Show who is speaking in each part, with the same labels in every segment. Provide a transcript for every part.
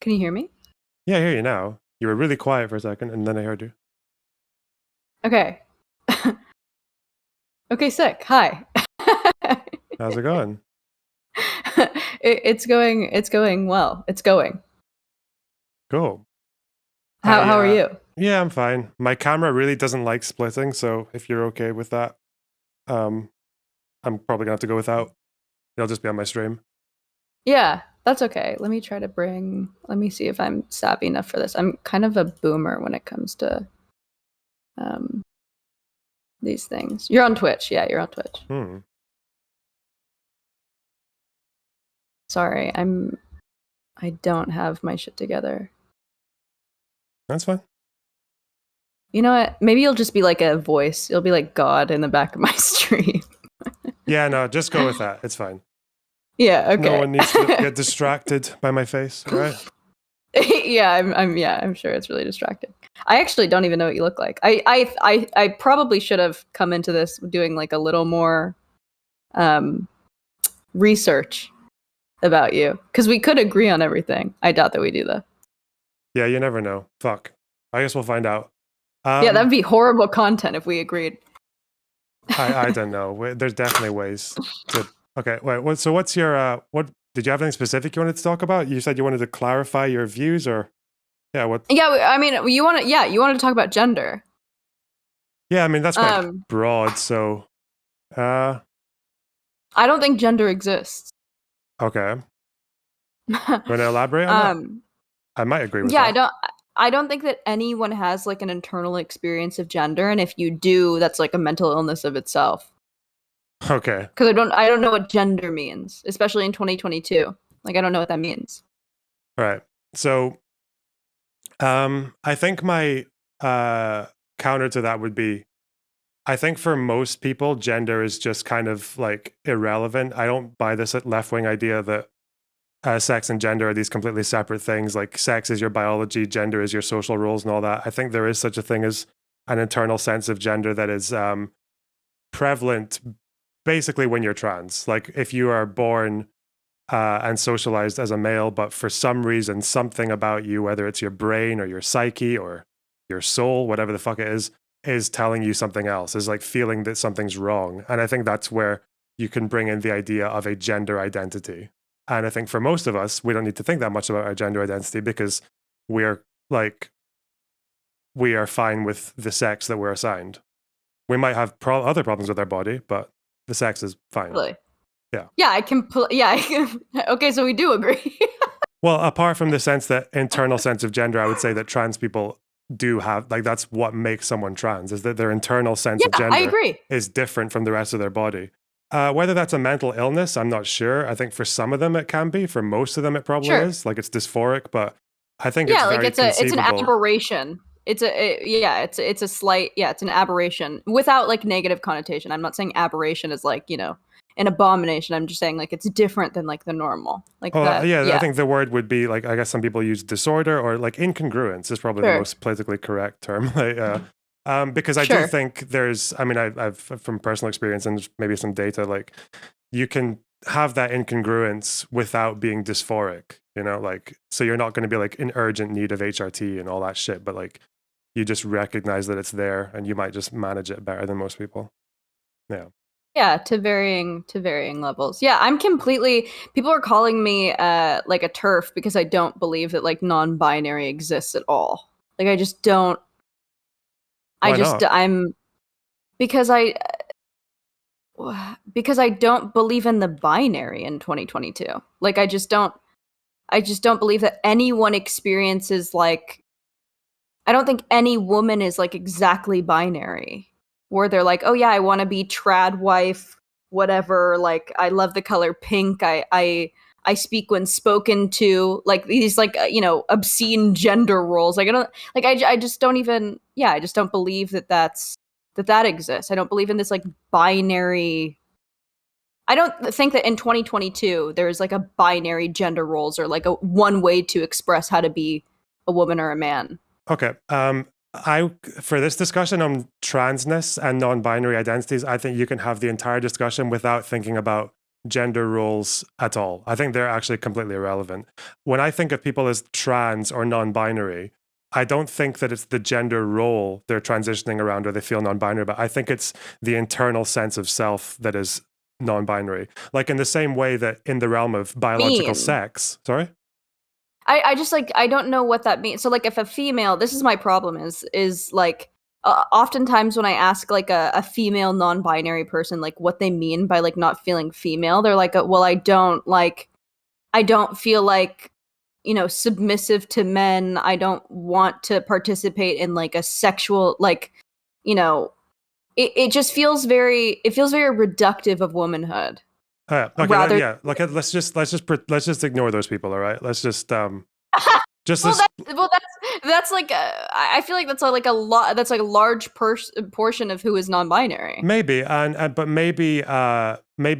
Speaker 1: Can you hear me?
Speaker 2: Yeah, I hear you now. You were really quiet for a second, and then I heard you.
Speaker 1: Okay. Okay, sick. Hi.
Speaker 2: How's it going?
Speaker 1: It's going well. It's going.
Speaker 2: Cool.
Speaker 1: How are you?
Speaker 2: Yeah, I'm fine. My camera really doesn't like splitting, so if you're okay with that, um, I'm probably gonna have to go without. It'll just be on my stream.
Speaker 1: Yeah, that's okay. Let me see if I'm savvy enough for this. I'm kind of a boomer when it comes to um these things. You're on Twitch. Yeah, you're on Twitch. Sorry, I don't have my shit together.
Speaker 2: That's fine.
Speaker 1: You know what? Maybe you'll just be like a voice. You'll be like God in the back of my stream.
Speaker 2: Yeah, no, just go with that. It's fine.
Speaker 1: Yeah, okay.
Speaker 2: No one needs to get distracted by my face, right?
Speaker 1: Yeah, I'm sure it's really distracting. I actually don't even know what you look like. I probably should have come into this doing like a little more research about you, because we could agree on everything. I doubt that we do though.
Speaker 2: Yeah, you never know. Fuck. I guess we'll find out.
Speaker 1: Yeah, that'd be horrible content if we agreed.
Speaker 2: I don't know. There's definitely ways to. Okay, wait. So what's your what? Did you have anything specific you wanted to talk about? You said you wanted to clarify your views, or yeah, what?
Speaker 1: Yeah, I mean, you want to talk about gender.
Speaker 2: Yeah, I mean that's quite broad. So,
Speaker 1: I don't think gender exists.
Speaker 2: Okay. Want to elaborate on that? I might agree with that.
Speaker 1: Yeah, I don't think that anyone has like an internal experience of gender, and if you do, that's like a mental illness of itself.
Speaker 2: Okay.
Speaker 1: Because I don't know what gender means, especially in 2022. Like I don't know what that means.
Speaker 2: All right. So, I think my counter to that would be, I think for most people, gender is just kind of like irrelevant. I don't buy this left-wing idea that sex and gender are these completely separate things. Like sex is your biology, gender is your social roles and all that. I think there is such a thing as an internal sense of gender that is prevalent basically when you're trans. Like if you are born and socialized as a male, but for some reason, something about you, whether it's your brain or your psyche or your soul, whatever the fuck it is telling you something else, is like feeling that something's wrong. And I think that's where you can bring in the idea of a gender identity. And I think for most of us, we don't need to think that much about our gender identity because we are fine with the sex that we're assigned. We might have other problems with our body, but the sex is fine.
Speaker 1: Really?
Speaker 2: Yeah.
Speaker 1: Yeah, okay, so we do agree.
Speaker 2: Well, apart from the internal sense of gender, I would say that trans people do have, like, that's what makes someone trans, is that their internal sense of gender
Speaker 1: I agree.
Speaker 2: is different from the rest of their body. Whether that's a mental illness, I'm not sure. I think for some of them it can be. For most of them it probably is. Like it's dysphoric, but I think it's very conceivable.
Speaker 1: It's an aberration. It's a slight, it's an aberration without like negative connotation. I'm not saying aberration is like, an abomination. I'm just saying like it's different than like the normal. Like
Speaker 2: I think the word would be like, I guess some people use disorder or like incongruence is probably the most politically correct term. Because I do think there's, I mean, I've from personal experience and maybe some data, like you can have that incongruence without being dysphoric, like, so you're not going to be like in urgent need of HRT and all that shit, but like you just recognize that it's there and you might just manage it better than most people. Yeah.
Speaker 1: Yeah, to varying levels. Yeah, people are calling me like a TERF because I don't believe that like non-binary exists at all. Like I just don't.
Speaker 2: Why not?
Speaker 1: Because I don't believe in the binary in 2022. Like I just don't believe that anyone experiences like, I don't think any woman is like exactly binary where they're like, oh yeah, I want to be trad wife, whatever. Like I love the color pink. I speak when spoken to, like these like, obscene gender roles. Like I just don't even, I just don't believe that exists. I don't believe in this like binary. I don't think that in 2022 there's like a binary gender roles or like a one way to express how to be a woman or a man.
Speaker 2: Okay. For this discussion on transness and non-binary identities, I think you can have the entire discussion without thinking about gender roles at all. I think they're actually completely irrelevant. When I think of people as trans or non-binary, I don't think that it's the gender role they're transitioning around or they feel non-binary, but I think it's the internal sense of self that is non-binary. Like in the same way that in the realm of biological sex, sorry?
Speaker 1: I just like, I don't know what that means. So like if a female, this is my problem is like, oftentimes when I ask like a female non-binary person like what they mean by like not feeling female, they're like, well, I don't feel like, you know, submissive to men. I don't want to participate in like a sexual, like, you know, it just feels very, it feels very reductive of womanhood.
Speaker 2: Okay,
Speaker 1: Rather,
Speaker 2: yeah. Like let's just ignore those people. All right, let's just just
Speaker 1: well,
Speaker 2: this.
Speaker 1: that's like I feel like that's like a lot. That's like a large portion of who is non-binary.
Speaker 2: Maybe, and but maybe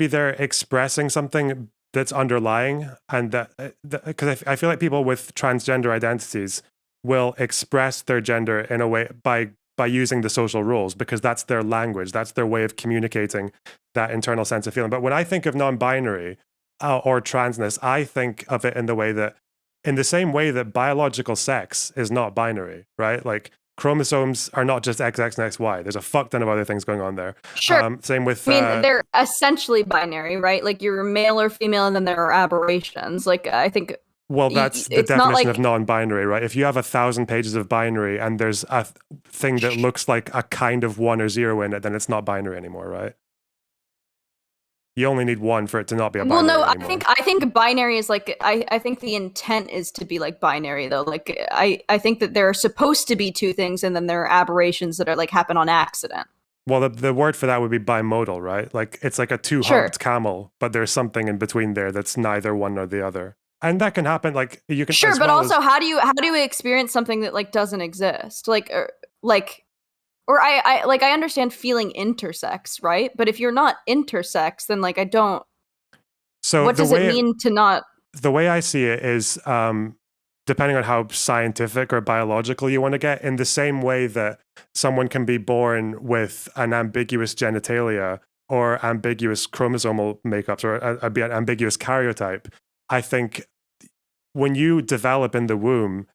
Speaker 2: they're expressing something that's underlying, and that because I feel like people with transgender identities will express their gender in a way by using the social rules because that's their language, that's their way of communicating that internal sense of feeling. But when I think of non-binary or transness, I think of it in the way that, in the same way that biological sex is not binary, right? Like chromosomes are not just XX and XY. There's a fuck ton of other things going on there.
Speaker 1: Sure.
Speaker 2: Same with.
Speaker 1: I mean, they're essentially binary, right? Like you're male or female, and then there are aberrations. Like I think.
Speaker 2: Well, that's the
Speaker 1: it's not
Speaker 2: definition
Speaker 1: like,
Speaker 2: of non-binary, right? If you have 1,000 pages of binary and there's a thing that looks like a kind of 1 or 0 in it, then it's not binary anymore, right? You only need one for it to not be a binary
Speaker 1: well, no,
Speaker 2: anymore.
Speaker 1: I think binary is like, I think the intent is to be like binary though. Like I think that there are supposed to be two things, and then there are aberrations that are like happen on accident.
Speaker 2: Well, the word for that would be bimodal, right? Like it's like a two-humped camel, but there's something in between there that's neither one nor the other. And that can happen. Like you can
Speaker 1: Sure, but also how do you experience something that like doesn't exist? Or I understand feeling intersex, right? But if you're not intersex, then like I don't.
Speaker 2: So
Speaker 1: what does it mean to not?
Speaker 2: The way I see it is, depending on how scientific or biological you want to get, in the same way that someone can be born with an ambiguous genitalia or ambiguous chromosomal makeups or an ambiguous karyotype, I think when you develop in the womb,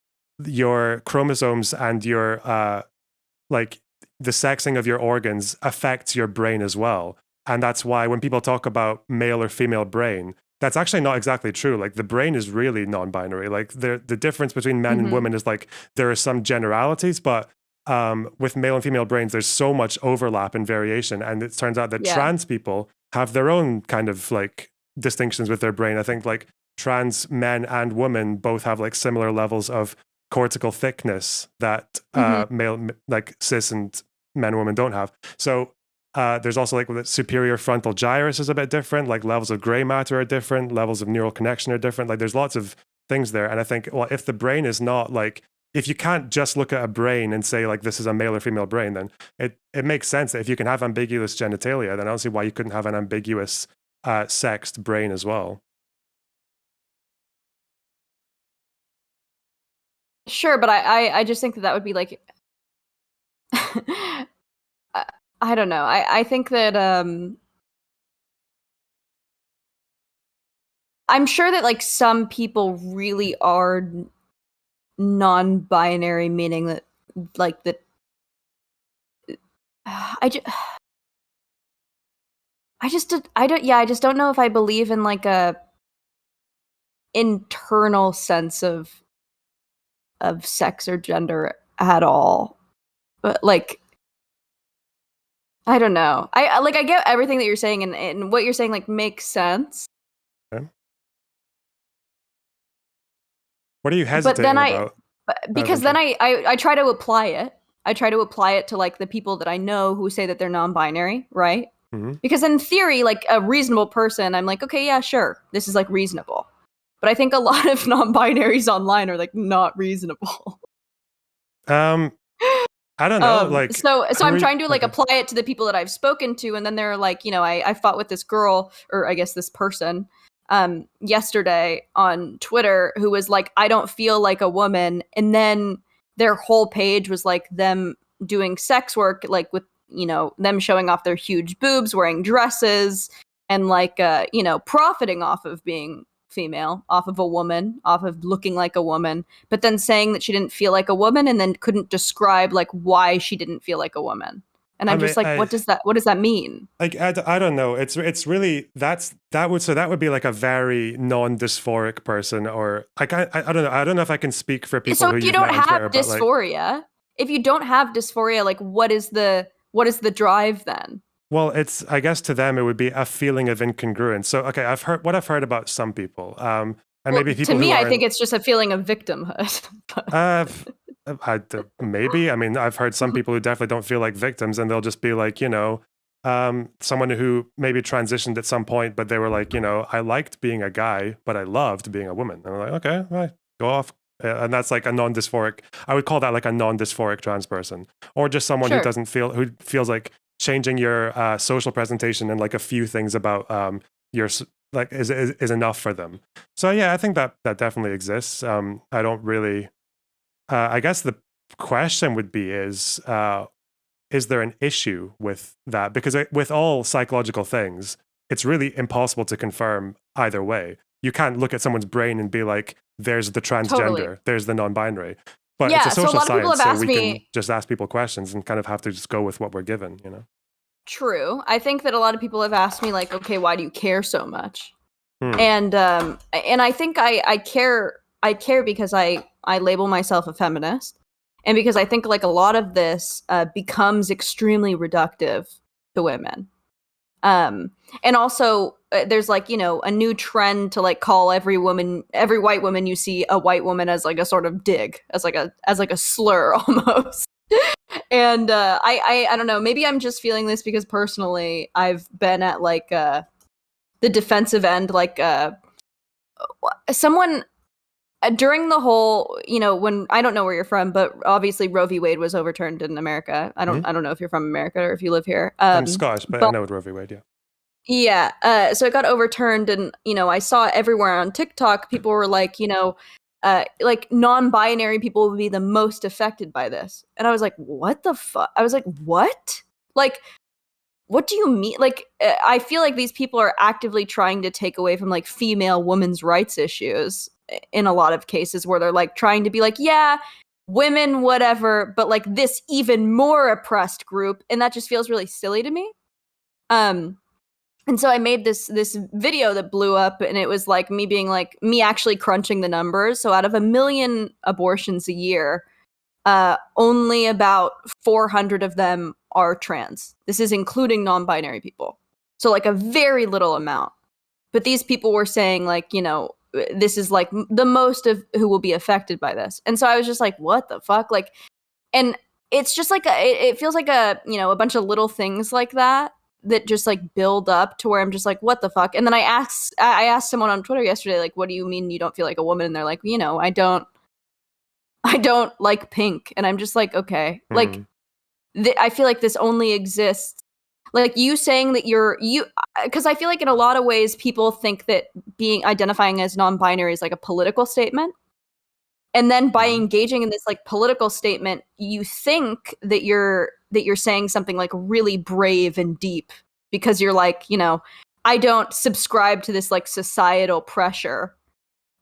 Speaker 2: your chromosomes and your like the sexing of your organs affects your brain as well. And that's why when people talk about male or female brain, that's actually not exactly true. Like the brain is really non-binary. Like the difference between men and women is like there are some generalities, but with male and female brains, there's so much overlap and variation. And it turns out that trans people have their own kind of like distinctions with their brain. I think like trans men and women both have like similar levels of cortical thickness that male, like cis and men and women don't have. So there's also like the superior frontal gyrus is a bit different, like levels of gray matter are different, levels of neural connection are different. Like there's lots of things there. And I think, well, if the brain is not like, if you can't just look at a brain and say like this is a male or female brain, then it makes sense that if you can have ambiguous genitalia, then I don't see why you couldn't have an ambiguous sexed brain as well.
Speaker 1: Sure, but I just think that would be like I don't know. I think that I'm sure that like some people really are non-binary, meaning that like that I just don't know if I believe in like a internal sense of sex or gender at all. But like I don't know. I get everything that you're saying, and what you're saying like makes sense.
Speaker 2: Okay. What are you hesitating about?
Speaker 1: Because then I try to apply it. I try to apply it to like the people that I know who say that they're non-binary, right? Because in theory, like a reasonable person, I'm like, okay, yeah, sure, this is like reasonable. But I think a lot of non-binaries online are like not reasonable.
Speaker 2: I don't know. Like,
Speaker 1: so I'm trying to like apply it to the people that I've spoken to, and then they're like, you know, I fought with this girl, or I guess this person, yesterday on Twitter who was like, I don't feel like a woman, and then their whole page was like them doing sex work, like with, you know, them showing off their huge boobs, wearing dresses, and like you know, profiting off of being female, off of a woman, off of looking like a woman, but then saying that she didn't feel like a woman and then couldn't describe like why she didn't feel like a woman. And I'm
Speaker 2: I mean,
Speaker 1: just like, what does that mean?
Speaker 2: like I don't know. It's really that would be like a very non-dysphoric person, or like I don't know. I don't know if I can speak for people
Speaker 1: So
Speaker 2: who
Speaker 1: if you
Speaker 2: you've
Speaker 1: don't
Speaker 2: met on
Speaker 1: have
Speaker 2: Twitter, but like,
Speaker 1: dysphoria, if you don't have dysphoria, like what is the drive then?
Speaker 2: well, it's, I guess to them it would be a feeling of incongruence. So okay, I've heard about some people, and
Speaker 1: Well,
Speaker 2: maybe
Speaker 1: to
Speaker 2: people who
Speaker 1: me, I
Speaker 2: aren't.
Speaker 1: think it's just a feeling of victimhood.
Speaker 2: Uh, maybe. I mean, I've heard some people who definitely don't feel like victims, and they'll just be like, someone who maybe transitioned at some point, but they were like, I liked being a guy, but I loved being a woman. And I'm like, okay, right, go off. And that's like a non-dysphoric. I would call that like a non-dysphoric trans person, or just someone
Speaker 1: Sure.
Speaker 2: who feels like changing your social presentation and like a few things about your like is enough for them. So yeah, I think that definitely exists. I don't really. I guess the question would be is there an issue with that? Because with all psychological things, it's really impossible to confirm either way. You can't look at someone's brain and be like, there's the
Speaker 1: Totally.
Speaker 2: transgender, there's the non-binary. But it's
Speaker 1: Yeah,
Speaker 2: a
Speaker 1: so a
Speaker 2: social
Speaker 1: lot of people
Speaker 2: science,
Speaker 1: have
Speaker 2: so
Speaker 1: asked
Speaker 2: we can
Speaker 1: me.
Speaker 2: just ask people questions and kind of have to just go with what we're given,
Speaker 1: True. I think that a lot of people have asked me like, okay, why do you care so much?
Speaker 2: Hmm.
Speaker 1: And I think I care because I label myself a feminist, and because I think like a lot of this becomes extremely reductive to women. Um, and also there's like, you know, a new trend to like call every white woman you see a white woman as like a sort of dig, as like a slur almost. And I don't know, maybe I'm just feeling this because personally I've been at like the defensive end, like someone during the whole, you know, when I don't know where you're from, but obviously Roe v. Wade was overturned in America.
Speaker 2: Mhm.
Speaker 1: I don't know if you're from America or if you live here.
Speaker 2: I'm Scottish, but I
Speaker 1: But
Speaker 2: know Roe v. Wade, yeah.
Speaker 1: yeah, so it got overturned, and you know, I saw everywhere on TikTok people were like, you know, like non-binary people would be the most affected by this, and I was like, what the fuck? I was like, what? Like, what do you mean? Like, I feel like these people are actively trying to take away from like female women's rights issues in a lot of cases where they're like trying to be like, yeah, women, whatever, but like this even more oppressed group, and that just feels really silly to me. Um, and so I made this video that blew up, and it was like me being like me actually crunching the numbers. So out of 1 million abortions a year, only about 400 of them are trans. This is including non-binary people. So like a very little amount. But these people were saying like, you know, this is like the most of who will be affected by this. And so I was just like, what the fuck? Like, and it's just like it feels like a, you know, a bunch of little things like that that just like build up to where I'm just like, what the fuck? And then I asked someone on Twitter yesterday, like, what do you mean you don't feel like a woman? And they're like, you know, I don't like pink. And I'm just like, okay. Like,
Speaker 2: Mhm.
Speaker 1: I feel like this only exists. Like you saying that because I feel like in a lot of ways people think that being identifying as non-binary is like a political statement. And then by
Speaker 2: Mhm.
Speaker 1: engaging in this like political statement, you think that you're saying something like really brave and deep because you're like, you know, I don't subscribe to this like societal pressure.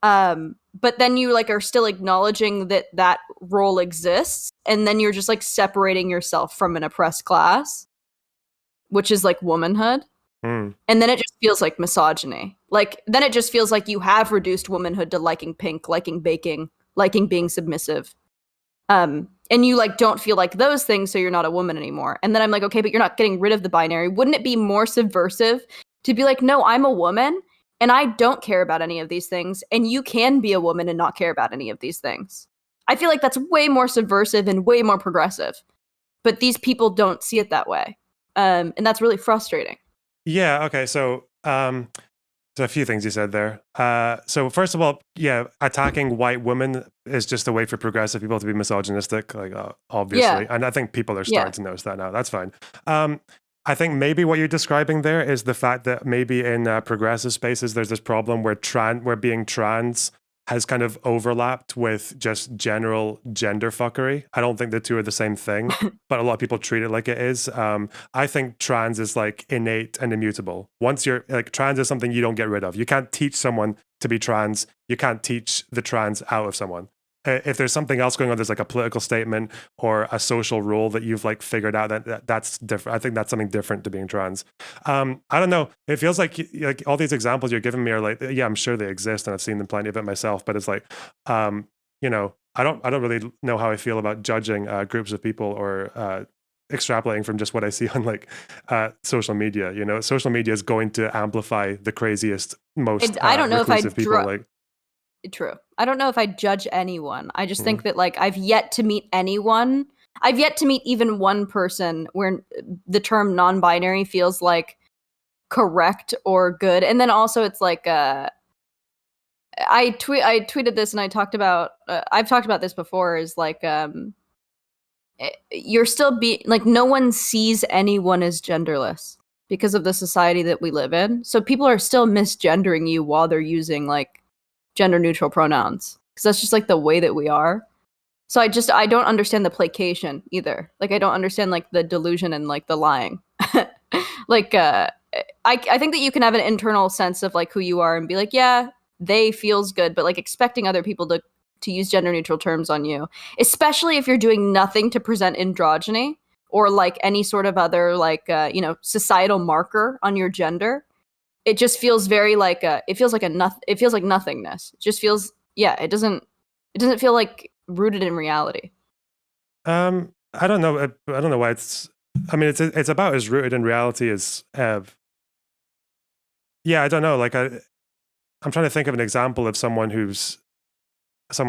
Speaker 1: But then you like are still acknowledging that that role exists, and then you're just like separating yourself from an oppressed class, which is like womanhood.
Speaker 2: Mm.
Speaker 1: And then it just feels like misogyny. Like then it just feels like you have reduced womanhood to liking pink, liking baking, liking being submissive. And you like don't feel like those things, so you're not a woman anymore. And then I'm like, okay, but you're not getting rid of the binary. Wouldn't it be more subversive to be like, no, I'm a woman and I don't care about any of these things, and you can be a woman and not care about any of these things? I feel like that's way more subversive and way more progressive. But these people don't see it that way. And that's really frustrating.
Speaker 2: Yeah, okay. So a few things you said there. So first of all, yeah, attacking white women is just a way for progressive people to be misogynistic, like
Speaker 1: Yeah.
Speaker 2: obviously, and I think people are
Speaker 1: Yeah.
Speaker 2: starting to notice that now. That's fine. I think maybe what you're describing there is the fact that maybe in progressive spaces there's this problem where being trans has kind of overlapped with just general gender fuckery. I don't think the two are the same thing, but a lot of people treat it like it is. I think trans is like innate and immutable. Once you're like, trans is something you don't get rid of. You can't teach someone to be trans. You can't teach the trans out of someone. If there's something else going on, there's like a political statement or a social rule that you've like figured out that's different. I think that's something different to being trans. I don't know. It feels like all these examples you're giving me are like, yeah, I'm sure they exist and I've seen them plenty of it myself. But it's like, you know, I don't really know how I feel about judging groups of people or extrapolating from just what I see on like social media. You know, social media is going to amplify the craziest, most
Speaker 1: I don't know if
Speaker 2: reclusive people. Like,
Speaker 1: true. I don't know if I judge anyone. I just think that like I've yet to meet anyone. I've yet to meet even one person where the term non-binary feels like correct or good. And then also it's like I tweeted this and I talked about I've talked about this before is like you're still like no one sees anyone as genderless because of the society that we live in. So people are still misgendering you while they're using like gender neutral pronouns because that's just like the way that we are. So I don't understand the placation either. Like I don't understand like the delusion and like the lying. Like I think that you can have an internal sense of like who you are and be like, yeah, they feels good, but like expecting other people to use gender neutral terms on you, especially if you're doing nothing to present androgyny or like any sort of other like societal marker on your gender. It just feels very like it feels like nothingness. It just feels it doesn't feel like rooted in reality.
Speaker 2: I don't know. I don't know why it's. I mean, it's about as rooted in reality as. Yeah, I don't know. Like I'm trying to think of an example of someone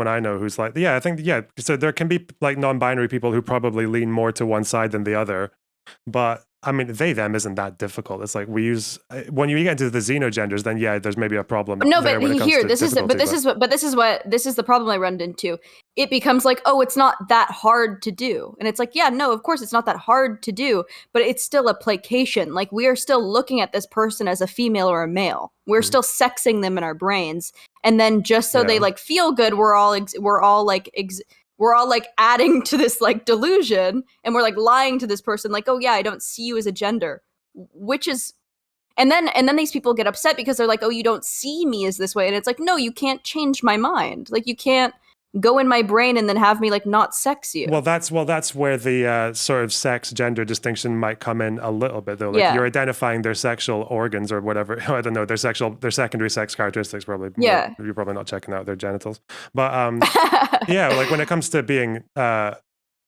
Speaker 2: I know who's like, yeah, I think, yeah. So there can be like non-binary people who probably lean more to one side than the other, but I mean, they, them isn't that difficult. It's like we use, when you get into the xenogenders, then yeah, there's maybe a problem.
Speaker 1: No, but here, this is the problem I run into. It becomes like, oh, it's not that hard to do. And it's like, yeah, no, of course it's not that hard to do, but it's still a placation. Like we are still looking at this person as a female or a male. We're still sexing them in our brains. And then just so they like feel good, we're all like adding to this like delusion, and we're like lying to this person like, oh yeah, I don't see you as a gender, which is and then these people get upset because they're like, oh, you don't see me as this way. And it's like, no, you can't change my mind. Like you can't go in my brain and then have me like not sex you.
Speaker 2: Well, that's where the sort of sex gender distinction might come in a little bit though. Like you're identifying their sexual organs or whatever. I don't know, their secondary sex characteristics probably.
Speaker 1: Yeah.
Speaker 2: You're probably not checking out their genitals. But yeah, like when it comes to being I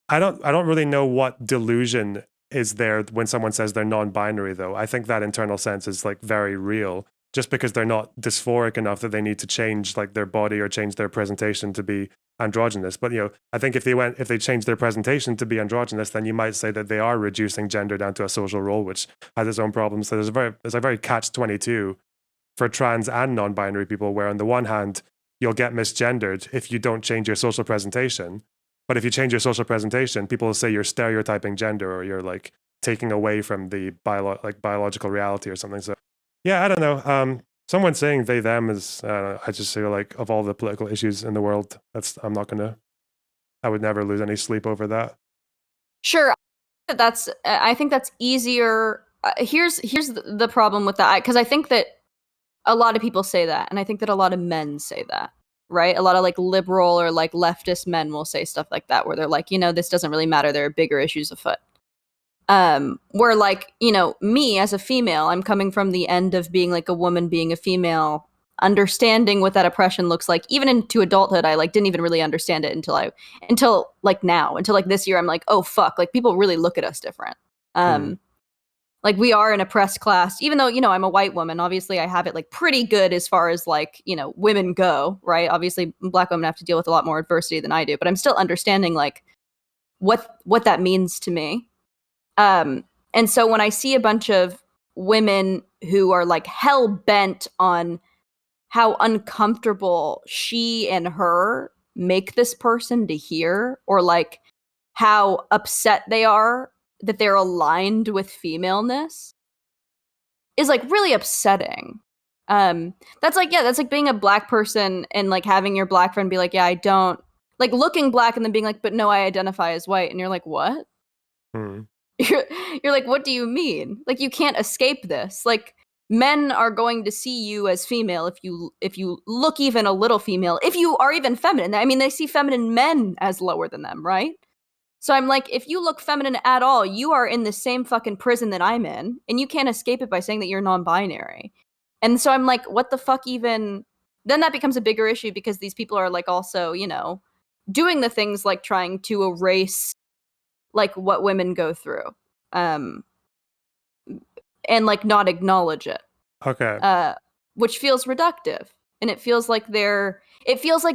Speaker 2: don't really know what delusion is there when someone says they're non-binary though. I think that internal sense is like very real. Just because they're not dysphoric enough that they need to change like their body or change their presentation to be androgynous. But I think if they change their presentation to be androgynous, then you might say that they are reducing gender down to a social role, which has its own problems. So there's a very catch-22 for trans and non-binary people, where on the one hand you'll get misgendered if you don't change your social presentation. But if you change your social presentation, people will say you're stereotyping gender or you're like taking away from the biological reality or something. So yeah, I don't know. Someone saying they, them is, I just feel like of all the political issues in the world, I would never lose any sleep over that.
Speaker 1: Sure. I think that's easier. Here's the problem with that. Because I think that a lot of people say that. And I think that a lot of men say that. Right? A lot of like liberal or like leftist men will say stuff like that, where they're like, this doesn't really matter. There are bigger issues afoot. Where like, me as a female, I'm coming from the end of being like a woman being a female, understanding what that oppression looks like. Even into adulthood, I like didn't even really understand it until this year. I'm like, oh fuck, like people really look at us different. Like we are an oppressed class, even though, I'm a white woman. Obviously I have it like pretty good as far as like, women go, right? Obviously Black women have to deal with a lot more adversity than I do, but I'm still understanding like what that means to me. And so when I see a bunch of women who are like hell bent on how uncomfortable she and her make this person to hear, or like how upset they are that they're aligned with femaleness, is like really upsetting. That's like, yeah, that's like being a black person and like having your black friend be like, yeah, I don't like looking black and then being like, but no, I identify as white. And you're like, what?
Speaker 2: Mm.
Speaker 1: you're, you're like, what do you mean? Like, you can't escape this. Like, men are going to see you as female if you look even a little female, if you are even feminine. I mean, they see feminine men as lower than them, right? So I'm like, if you look feminine at all, you are in the same fucking prison that I'm in, and you can't escape it by saying that you're non-binary. And so I'm like, what the fuck even? Then that becomes a bigger issue because these people are like also, you know, doing the things like trying to erase like what women go through, um, and like not acknowledge it,
Speaker 2: Okay.
Speaker 1: which feels reductive, and it feels like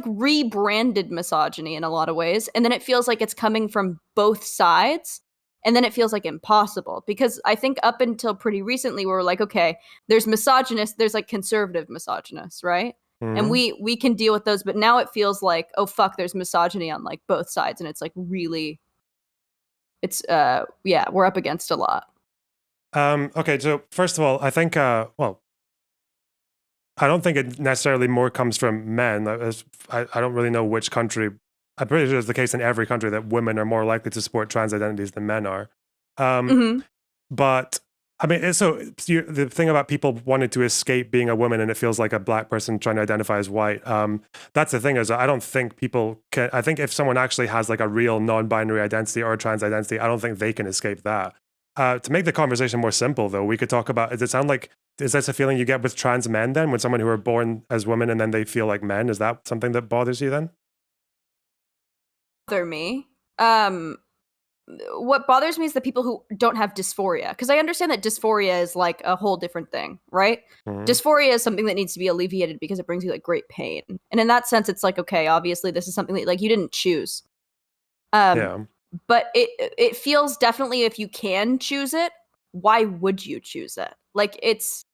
Speaker 1: rebranded misogyny in a lot of ways, and then it feels like it's coming from both sides, and then it feels like impossible because I think up until pretty recently we were like, okay, there's misogynist, there's like conservative misogynists, right? And
Speaker 2: Hmm.
Speaker 1: we can deal with those, but now it feels like, oh fuck, there's misogyny on like both sides, and it's like really, it's yeah, we're up against a lot.
Speaker 2: Okay, so first of all, I think, well, I don't think it necessarily more comes from men. I don't really know which country. I'm pretty sure it's the case in every country that women are more likely to support trans identities than men are. Um,
Speaker 1: Hmm.
Speaker 2: but I mean, the thing about people wanting to escape being a woman and it feels like a black person trying to identify as white. That's the thing is, I don't think people can. I think if someone actually has like a real non-binary identity or a trans identity, I don't think they can escape that. To make the conversation more simple, though, we could talk about. Does it sound like is that a feeling you get with trans men then, when someone who are born as women and then they feel like men? Is that something that bothers you then?
Speaker 1: Bother me. Um, what bothers me is the people who don't have dysphoria, because I understand that dysphoria is like a whole different thing, right?
Speaker 2: Hmm.
Speaker 1: Dysphoria is something that needs to be alleviated because it brings you like great pain, and in that sense, it's like, okay, obviously this is something that like you didn't choose. Um,
Speaker 2: Yeah.
Speaker 1: but it feels definitely if you can choose it, why would you choose it? Like it's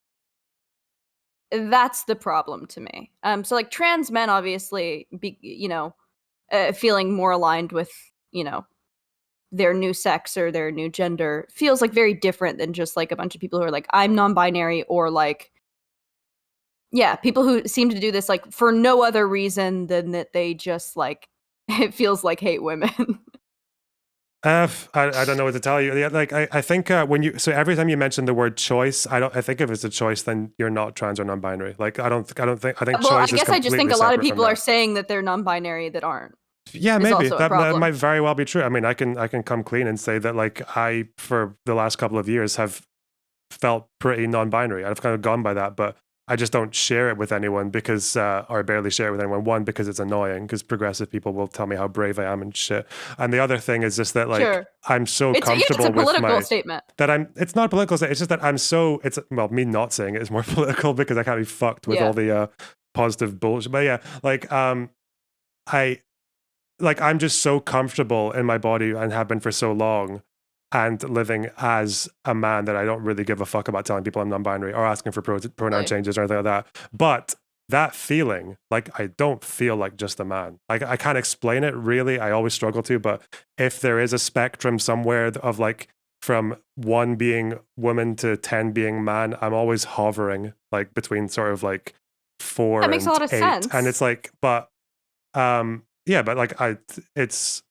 Speaker 1: that's the problem to me. So like trans men obviously you know, feeling more aligned with, you know, their new sex or their new gender feels like very different than just like a bunch of people who are like, I'm non-binary, or like, yeah, people who seem to do this like for no other reason than that they just like it feels like hate women.
Speaker 2: I don't know what to tell you. Yeah, like I think when you so every time you mention the word choice, I think if it's a choice, then you're not trans or non-binary. Like I think
Speaker 1: Well, I
Speaker 2: choice is
Speaker 1: guess I just think
Speaker 2: completely
Speaker 1: a lot of
Speaker 2: separate from
Speaker 1: people are
Speaker 2: that.
Speaker 1: saying that they're non-binary that aren't
Speaker 2: Yeah,
Speaker 1: is
Speaker 2: maybe
Speaker 1: also a
Speaker 2: that
Speaker 1: problem.
Speaker 2: might very well be true. I mean, I can come clean and say that like I for the last couple of years have felt pretty non-binary. I've kind of gone by that, but I just don't share it with anyone because, or barely share it with anyone. One, because it's annoying, because progressive people will tell me how brave I am and shit. And the other thing is just that, like,
Speaker 1: Sure.
Speaker 2: I'm so
Speaker 1: It's yeah, it's a
Speaker 2: comfortable with
Speaker 1: political
Speaker 2: my
Speaker 1: statement.
Speaker 2: that I'm. It's not political. It's just that I'm so. It's well, me not saying it is more political because I can't be fucked with all
Speaker 1: Yeah.
Speaker 2: the positive bullshit. But yeah, I like I'm just so comfortable in my body and have been for so long and living as a man that I don't really give a fuck about telling people I'm non-binary or asking for pronoun
Speaker 1: Really.
Speaker 2: changes or anything like that. But that feeling, like I don't feel like just a man. Like I can't explain it really. I always struggle to, but if there is a spectrum somewhere of like from 1 being woman to 10 being man, I'm always hovering like between sort of like 4
Speaker 1: That makes a
Speaker 2: and
Speaker 1: lot of
Speaker 2: 8. And
Speaker 1: sense.
Speaker 2: it's like, but yeah, but like it's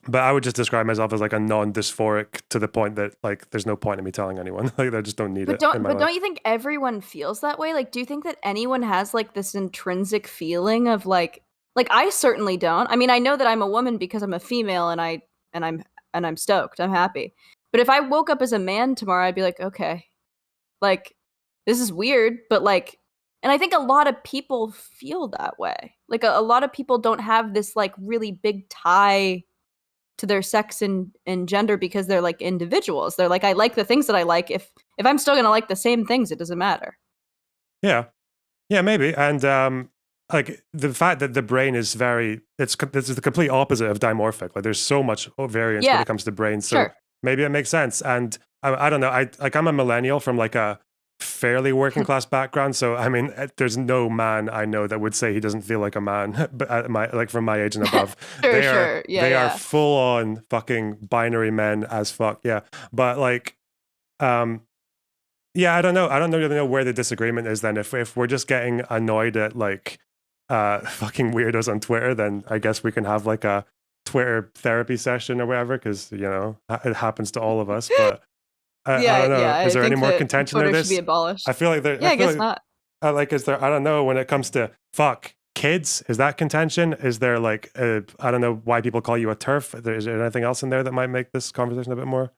Speaker 2: but I would just describe myself as like a non-dysphoric to the point that like there's no point in me telling anyone. Like I just don't need it in my
Speaker 1: But
Speaker 2: life.
Speaker 1: don't you think everyone feels that way? Like, do you think that anyone has like this intrinsic feeling of like I certainly don't. I mean, I know that I'm a woman because I'm a female and and I'm I'm stoked. I'm happy. But if I woke up as a man tomorrow, I'd be like, okay, like this is weird, but like, and I think a lot of people feel that way. Like a lot of people don't have this like really big tie to their sex and gender because they're like individuals. They're like, I like the things that I like. If I'm still gonna like the same things, it doesn't matter.
Speaker 2: Yeah, yeah, maybe. And like the fact that the brain is very this is the complete opposite of dimorphic. Like there's so much variance when
Speaker 1: Yeah,
Speaker 2: it comes to brain. So
Speaker 1: sure.
Speaker 2: maybe it makes sense. And I don't know. I'm a millennial from like a fairly working class background. So I mean, there's no man I know that would say he doesn't feel like a man, but at my like from my age and above,
Speaker 1: Sure, sure. Yeah,
Speaker 2: they are
Speaker 1: yeah.
Speaker 2: full on fucking binary men as fuck. Yeah, but like. Um, Yeah, I don't know. I don't really know where the disagreement is then. If we're just getting annoyed at like fucking weirdos on Twitter, then I guess we can have like a Twitter therapy session or whatever, because it happens to all of us. But I
Speaker 1: Yeah,
Speaker 2: don't
Speaker 1: yeah,
Speaker 2: know. Is
Speaker 1: I
Speaker 2: there any
Speaker 1: think
Speaker 2: more
Speaker 1: that
Speaker 2: contention to
Speaker 1: Twitter should be
Speaker 2: this? I
Speaker 1: abolished.
Speaker 2: feel like there.
Speaker 1: Yeah,
Speaker 2: I
Speaker 1: I
Speaker 2: feel
Speaker 1: guess
Speaker 2: like
Speaker 1: not.
Speaker 2: is there? I don't know. When it comes to fuck kids, is that contention? Is there like I don't know why people call you a turf? Is there anything else in there that might make this conversation a bit more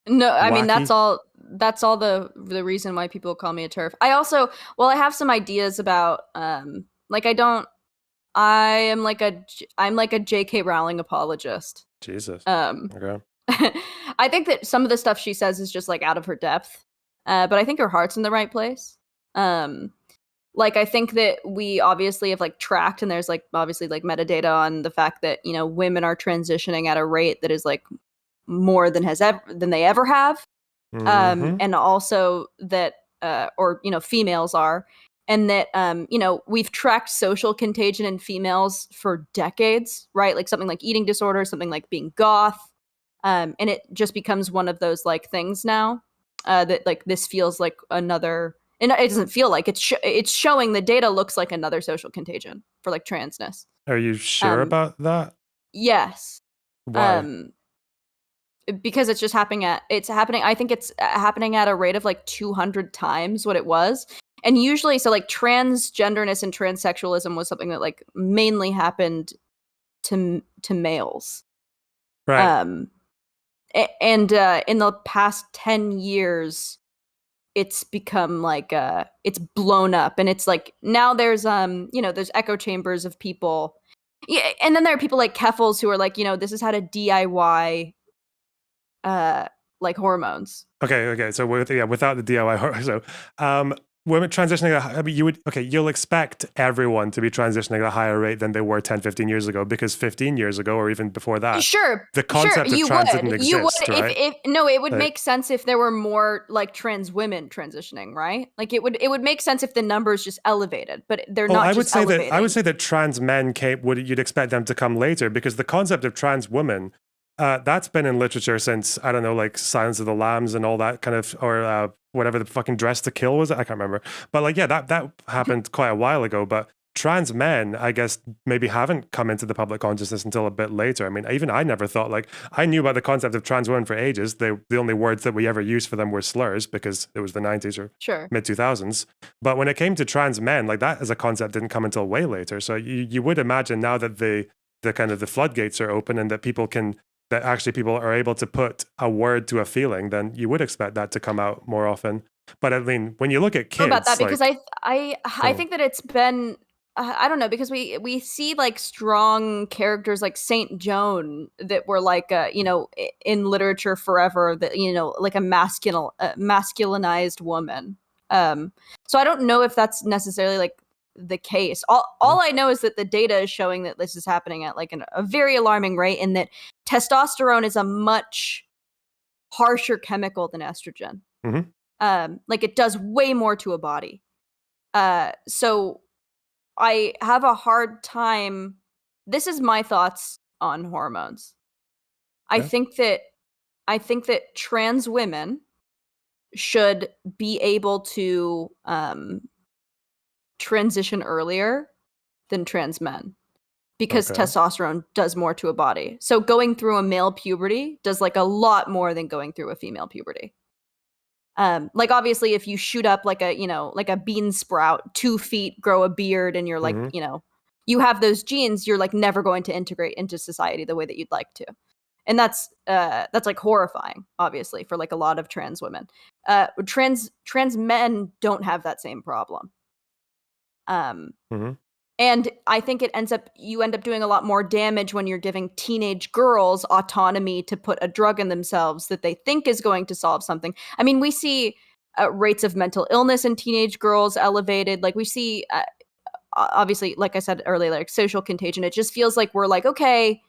Speaker 1: No, I mean
Speaker 2: wacky?
Speaker 1: that's all the reason why people call me a turf. I also, well, I have some ideas about like I am like I'm like a JK Rowling apologist.
Speaker 2: Jesus.
Speaker 1: Um
Speaker 2: Okay.
Speaker 1: I think that some of the stuff she says is just like out of her depth. But I think her heart's in the right place. Um like I think that we obviously have like tracked, and there's like obviously like metadata on the fact that, you know, women are transitioning at a rate that is like more than they ever have.
Speaker 2: Mm-hmm.
Speaker 1: And also that or you know, females are, and that you know, we've tracked social contagion in females for decades, right? Like something like eating disorders, something like being goth, and it just becomes one of those like things now, that like this feels like another, and it doesn't feel like it's showing, the data looks like another social contagion for like transness.
Speaker 2: Are you sure
Speaker 1: um
Speaker 2: about that?
Speaker 1: yes.
Speaker 2: Why?
Speaker 1: um because it's just happening, I think it's happening at a rate of like 200 times what it was. And usually, so like transgenderness and transsexualism was something that like mainly happened to males.
Speaker 2: Right.
Speaker 1: um and in the past 10 years it's become like it's blown up, and it's like now there's you know, there's echo chambers of people. Yeah, and then there are people like Keffels who are like, you know, this is how to DIY uh like hormones.
Speaker 2: Okay, okay. So without the DIY, so women transitioning, I mean, you'll expect everyone to be transitioning at a higher rate than they were 10, 15 years ago, because 15 years ago, or even before that,
Speaker 1: Sure,
Speaker 2: the
Speaker 1: sure,
Speaker 2: concept of trans didn't
Speaker 1: you would
Speaker 2: exist, right?
Speaker 1: if no, it would
Speaker 2: Like,
Speaker 1: make sense if there were more like trans women transitioning, right? Like it would make sense if the numbers just elevated, but they're
Speaker 2: well,
Speaker 1: not just
Speaker 2: I would
Speaker 1: elevating.
Speaker 2: say that trans men you'd expect them to come later, because the concept of trans women, that's been in literature since, I don't know, like Silence of the Lambs and all that kind of, or whatever the fucking Dress to Kill was. I can't remember, but like, yeah, that happened quite a while ago. But trans men, I guess, maybe haven't come into the public consciousness until a bit later. I mean, even I never thought, like, I knew about the concept of trans women for ages. The only words that we ever used for them were slurs, because it was the 90s or
Speaker 1: Sure.
Speaker 2: mid 2000s. But when it came to trans men, like, that as a concept didn't come until way later. So you would imagine now that the kind of the floodgates are open, and that people are able to put a word to a feeling, then you would expect that to come out more often. But I mean, when you look at
Speaker 1: About that,
Speaker 2: kids,
Speaker 1: because
Speaker 2: like,
Speaker 1: I
Speaker 2: oh,
Speaker 1: think that it's been I don't know, because we see like strong characters like Saint Joan that were like you know, in literature forever, that, you know, like a masculinized woman. um so I don't know if that's necessarily like the case. All I know is that the data is showing that this is happening at like a very alarming rate, and that testosterone is a much harsher chemical than estrogen.
Speaker 2: mm-hmm,
Speaker 1: Like it does way more to a body. So I have a hard time. This is my thoughts on hormones. I
Speaker 2: yeah,
Speaker 1: think that I think that trans women should be able to transition earlier than trans men, because
Speaker 2: okay,
Speaker 1: testosterone does more to a body. So going through a male puberty does like a lot more than going through a female puberty. Like obviously if you shoot up like a, you know, like a bean sprout, 2 feet, grow a beard, and you're like,
Speaker 2: mm-hmm,
Speaker 1: you know, you have those genes, you're like never going to integrate into society the way that you'd like to. And that's like horrifying, obviously, for like a lot of trans women. Trans men don't have that same problem. Um,
Speaker 2: mm-hmm.
Speaker 1: and I think you end up doing a lot more damage when you're giving teenage girls autonomy to put a drug in themselves that they think is going to solve something. I mean, we see rates of mental illness in teenage girls elevated. Like we see, obviously, like I said earlier, like social contagion. It just feels like we're like, okay,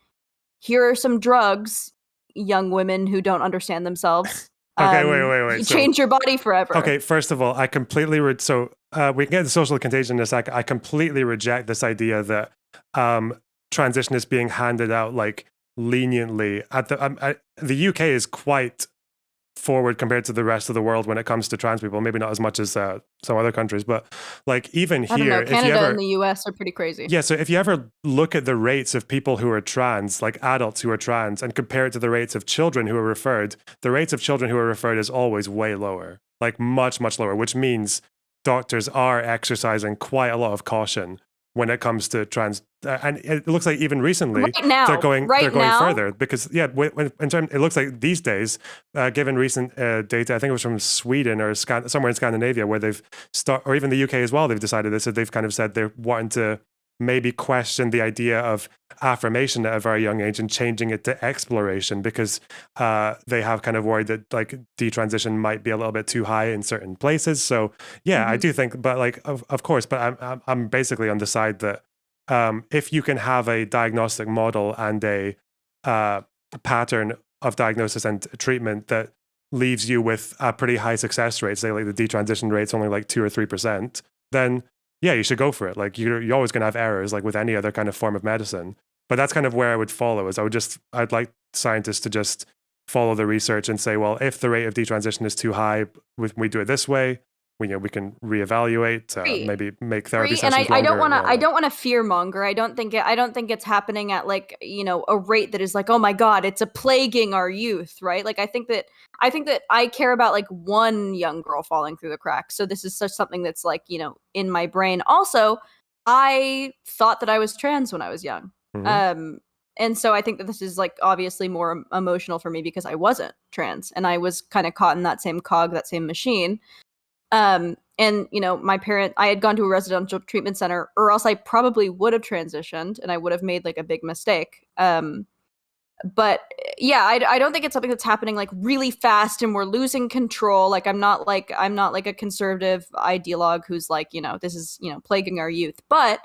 Speaker 1: here are some drugs, young women who don't understand themselves.
Speaker 2: Okay, wait.
Speaker 1: You
Speaker 2: So,
Speaker 1: change your body forever.
Speaker 2: okay, first of all, I completely we can get the social contagion in a sec. I completely reject this idea that transition is being handed out like leniently. The UK is quite forward compared to the rest of the world when it comes to trans people. Maybe not as much as some other countries, but like even
Speaker 1: I don't know.
Speaker 2: here, if you
Speaker 1: Canada
Speaker 2: ever
Speaker 1: and the US are pretty crazy.
Speaker 2: yeah, so if you ever look at the rates of people who are trans, like adults who are trans, and compare it to the rates of children who are referred, the rates of children who are referred is always way lower, like much, much lower, which means doctors are exercising quite a lot of caution when it comes to trans. And it looks like even recently they're going further because yeah, in terms, it looks like these days, given recent data, I think it was from Sweden or somewhere in Scandinavia where they've or even the UK as well, they've decided this. So they've kind of said they're wanting to maybe question the idea of affirmation at a very young age and changing it to exploration because they have kind of worried that like detransition might be a little bit too high in certain places. So yeah, I do think, but like of course, but I'm basically on the side that if you can have a diagnostic model and a pattern of diagnosis and treatment that leaves you with a pretty high success rate, say like the detransition rate's only like 2 or 3%, then yeah, you should go for it. Like you're always going to have errors like with any other kind of form of medicine. But that's kind of where I would follow is I'd like scientists to just follow the research and say, well, if the rate of detransition is too high, we do it this way. We can reevaluate, maybe make therapy sessions
Speaker 1: and
Speaker 2: longer.
Speaker 1: I don't want to fear monger. I don't think it's happening at like, a rate that is like, oh my God, it's a plaguing our youth, right? Like I think that I care about like one young girl falling through the cracks. So this is such something that's like, in my brain. Also, I thought that I was trans when I was young. And so I think that this is like obviously more emotional for me because I wasn't trans and I was kind of caught in that same cog, that same machine. And I had gone to a residential treatment center or else I probably would have transitioned and I would have made like a big mistake. But yeah, I don't think it's something that's happening like really fast and we're losing control. Like I'm not like a conservative ideologue who's like, this is, plaguing our youth. But,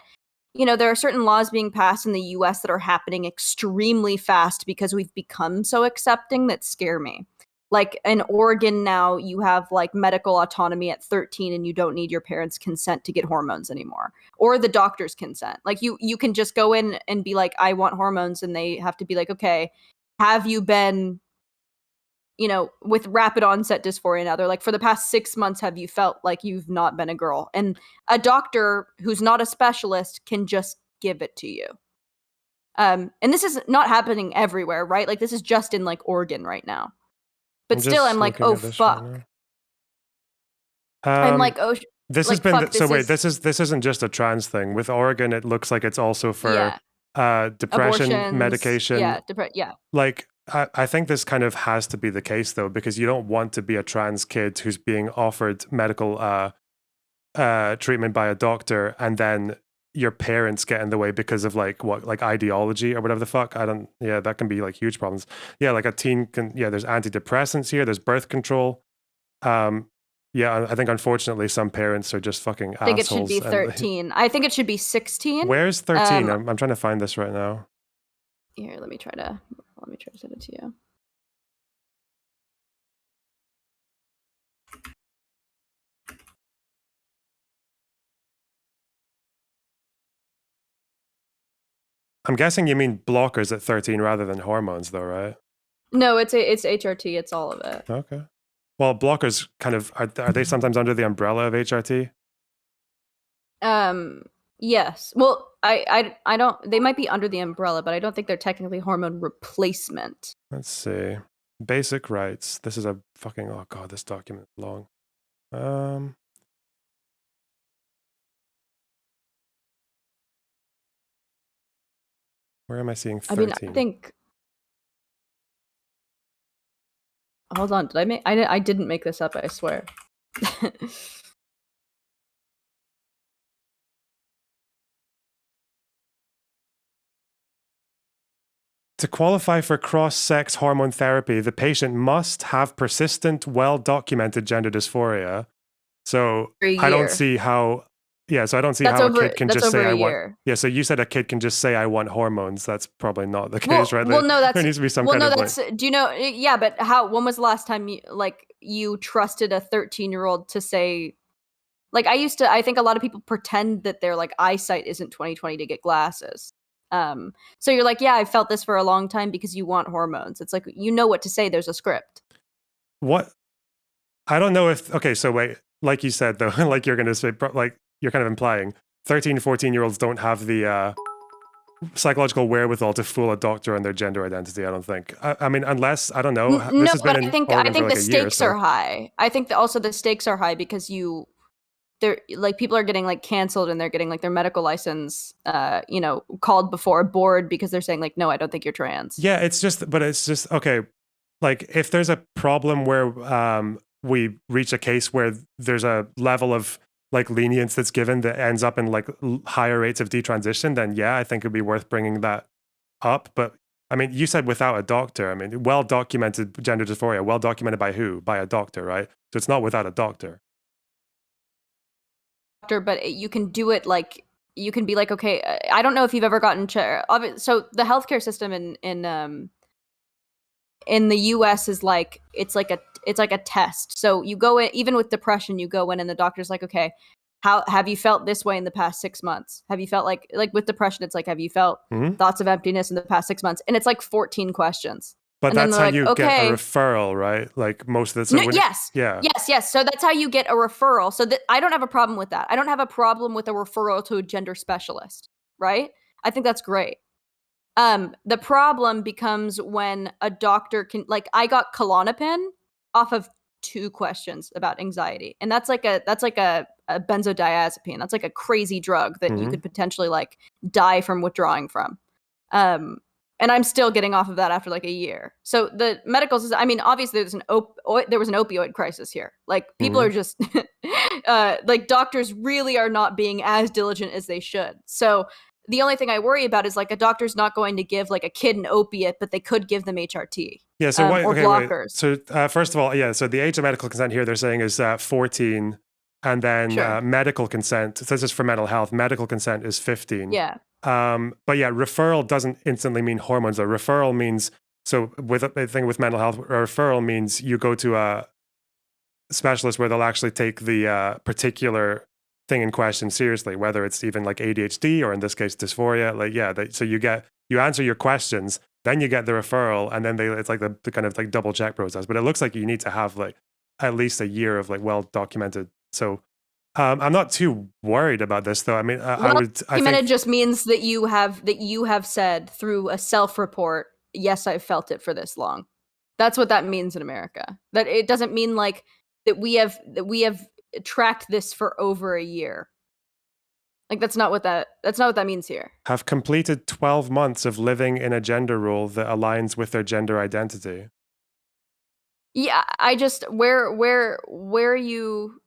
Speaker 1: there are certain laws being passed in the US that are happening extremely fast because we've become so accepting that scare me. Like in Oregon now, you have like medical autonomy at 13 and you don't need your parents' consent to get hormones anymore or the doctor's consent. Like you can just go in and be like, I want hormones. And they have to be like, okay, have you been, with rapid onset dysphoria now? They're like, for the past 6 months, have you felt like you've not been a girl? And a doctor who's not a specialist can just give it to you. And this is not happening everywhere, right? Like this is just in like Oregon right now. But still, I'm like, oh fuck. I'm like, oh.
Speaker 2: This has been so. Wait, this isn't just a trans thing. With Oregon, it looks like it's also for depression
Speaker 1: abortions,
Speaker 2: medication.
Speaker 1: Yeah.
Speaker 2: Like, I think this kind of has to be the case though, because you don't want to be a trans kid who's being offered medical treatment by a doctor, and then your parents get in the way because of like ideology or whatever the fuck. That can be like huge problems. Yeah, like a teen there's antidepressants here, there's birth control. I think unfortunately some parents are just fucking assholes.
Speaker 1: I think it should be 13. I think it should be 16.
Speaker 2: Where's 13? I'm trying to find this right now.
Speaker 1: Here, let me try to send it to you.
Speaker 2: I'm guessing you mean blockers at 13 rather than hormones though, right?
Speaker 1: No, it's HRT, it's all of it.
Speaker 2: Okay. Well, blockers kind of are they sometimes under the umbrella of HRT?
Speaker 1: Yes. Well, I don't, they might be under the umbrella, but I don't think they're technically hormone replacement.
Speaker 2: Let's see. Basic rights. This is a fucking, oh god, this document is long. Where am I seeing 13?
Speaker 1: I think. Hold on, I didn't make this up, I swear.
Speaker 2: To qualify for cross-sex hormone therapy, the patient must have persistent, well-documented gender dysphoria. So I don't see how. Yeah, so I don't see how a kid can just say I want. Yeah, so you said a kid can just say I want hormones. That's probably not the case, right?
Speaker 1: Well, no,
Speaker 2: there needs to be some kind of like.
Speaker 1: Do you know? Yeah, but when was the last time you trusted a 13-year-old to say? Like I think a lot of people pretend that their like eyesight isn't 20/20 to get glasses. So you're like, yeah, I felt this for a long time because you want hormones. It's like, you know what to say. There's a script.
Speaker 2: what I don't know if okay, so wait, like you said though, like you're gonna say, like you're kind of implying 13, 14-year-olds don't have the psychological wherewithal to fool a doctor on their gender identity. I don't think. I mean, unless I don't know. This
Speaker 1: No,
Speaker 2: has been
Speaker 1: but I
Speaker 2: in
Speaker 1: think
Speaker 2: Oregon for
Speaker 1: the
Speaker 2: like a year,
Speaker 1: stakes
Speaker 2: so
Speaker 1: are high. I think that also the stakes are high because they're like people are getting like canceled and they're getting like their medical license called before a board because they're saying like, no, I don't think you're trans.
Speaker 2: yeah, but it's just okay. Like if there's a problem where we reach a case where there's a level of like lenience that's given that ends up in like higher rates of detransition, then yeah, I think it'd be worth bringing that up. But I mean, you said without a doctor. I mean, well documented gender dysphoria, well documented by who? By a doctor, right? So it's not without a doctor.
Speaker 1: But you can do it like you can be like, okay, I don't know if you've ever gotten so the healthcare system in the US is like it's like a test. So you go in, even with depression, you go in and the doctor's like, okay, how have you felt this way in the past 6 months? Have you felt like with depression, it's like, have you felt
Speaker 2: Mhm.
Speaker 1: thoughts of emptiness in the past 6 months? And it's like 14 questions.
Speaker 2: But
Speaker 1: And then
Speaker 2: that's
Speaker 1: they're
Speaker 2: how
Speaker 1: like,
Speaker 2: you get a
Speaker 1: okay.
Speaker 2: referral, right? Like most of the
Speaker 1: No,
Speaker 2: so when
Speaker 1: yes.
Speaker 2: yeah.
Speaker 1: Yes. So that's how you get a referral. So that I don't have a problem with that. I don't have a problem with a referral to a gender specialist, right? I think that's great. The problem becomes when a doctor can like I got Klonopin off of 2 questions about anxiety. And that's like a benzodiazepine. That's like a crazy drug that you
Speaker 2: Mhm.
Speaker 1: could potentially like die from withdrawing from. And I'm still getting off of that after like a year. So the medical system, I mean, obviously there was an opioid crisis here. Like people are
Speaker 2: Mhm.
Speaker 1: just like doctors really are not being as diligent as they should. So the only thing I worry about is like a doctor's not going to give like a kid an opiate, but they could give them HRT
Speaker 2: Yeah, so why
Speaker 1: or
Speaker 2: okay, wait.
Speaker 1: blockers.
Speaker 2: So first of all, yeah, so the age of medical consent here they're saying is 14 and then
Speaker 1: Sure.
Speaker 2: medical consent. So this is for mental health. Medical consent is 15.
Speaker 1: Yeah.
Speaker 2: But yeah, referral doesn't instantly mean hormones. A referral means so with a thing with mental health, a referral means you go to a specialist where they'll actually take the particular thing in question seriously, whether it's even like ADHD or in this case dysphoria. Like yeah, so you answer your questions, then you get the referral, and then it's like the kind of like double check process. But it looks like you need to have like at least a year of like well documented. So I'm not too worried about this though. I mean,
Speaker 1: Well
Speaker 2: I
Speaker 1: documented
Speaker 2: think
Speaker 1: just means that you have said through a self-report, yes, I've felt it for this long. That's what that means in America. That it doesn't mean like that we have tracked this for over a year. Like that's not what that means here.
Speaker 2: have completed 12 months of living in a gender role that aligns with their gender identity.
Speaker 1: Yeah, I just where are you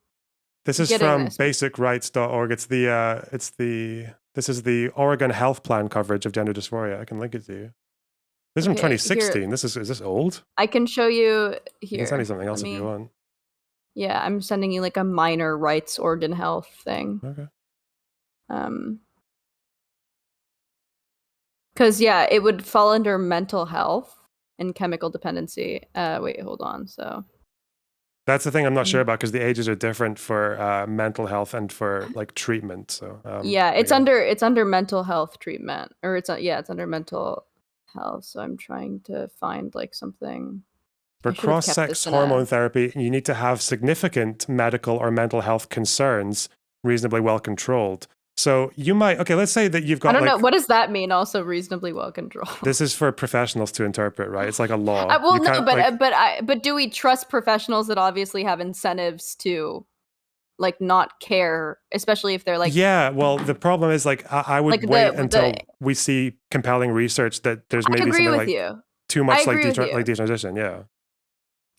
Speaker 2: This is
Speaker 1: getting
Speaker 2: from
Speaker 1: this?
Speaker 2: basicrights.org. This is the Oregon Health Plan coverage of gender dysphoria. I can link it to you. This is from
Speaker 1: Okay, here
Speaker 2: 2016. Is this old?
Speaker 1: I can show you
Speaker 2: You can send me
Speaker 1: here.
Speaker 2: something
Speaker 1: Let
Speaker 2: else if you
Speaker 1: me.
Speaker 2: want.
Speaker 1: Yeah, I'm sending you like a minor rights organ health thing.
Speaker 2: Okay.
Speaker 1: Um, because yeah, it would fall under mental health and chemical dependency. Wait, hold on. So
Speaker 2: That's the thing I'm not sure
Speaker 1: mm,
Speaker 2: about because the ages are different for mental health and for like treatment. So
Speaker 1: yeah,
Speaker 2: but yeah.
Speaker 1: it's under mental health treatment, or it's under mental health. So I'm trying to find like something.
Speaker 2: For
Speaker 1: I should have kept
Speaker 2: cross-sex
Speaker 1: this in a.
Speaker 2: hormone therapy, you need to have significant medical or mental health concerns reasonably well controlled. So you might, okay, let's say that you've
Speaker 1: I
Speaker 2: got
Speaker 1: don't know
Speaker 2: like,
Speaker 1: what does that mean. Also reasonably well controlled.
Speaker 2: this is for professionals to interpret, right? It's like a law.
Speaker 1: Well,
Speaker 2: You
Speaker 1: no,
Speaker 2: can't like,
Speaker 1: but do we trust professionals that obviously have incentives to like not care, especially if they're
Speaker 2: yeah, well, the problem is like, I
Speaker 1: like
Speaker 2: would wait until we see compelling research that there's
Speaker 1: I
Speaker 2: maybe
Speaker 1: agree
Speaker 2: something
Speaker 1: with
Speaker 2: like
Speaker 1: you.
Speaker 2: too
Speaker 1: I
Speaker 2: much like,
Speaker 1: agree with you.
Speaker 2: like detransition. Yeah.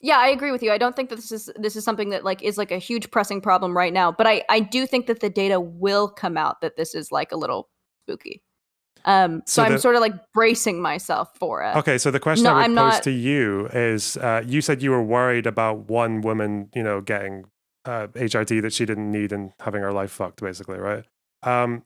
Speaker 1: Yeah, I agree with you. I don't think that this is something that like is like a huge pressing problem right now, but I do think that the data will come out that this is like a little spooky. So
Speaker 2: So
Speaker 1: I'm
Speaker 2: the,
Speaker 1: sort of like bracing myself for it.
Speaker 2: okay, so the question
Speaker 1: No,
Speaker 2: I would
Speaker 1: I'm
Speaker 2: pose
Speaker 1: not.
Speaker 2: to you is you said you were worried about one woman, you know, getting HRT that she didn't need and having her life fucked, basically, right? Um,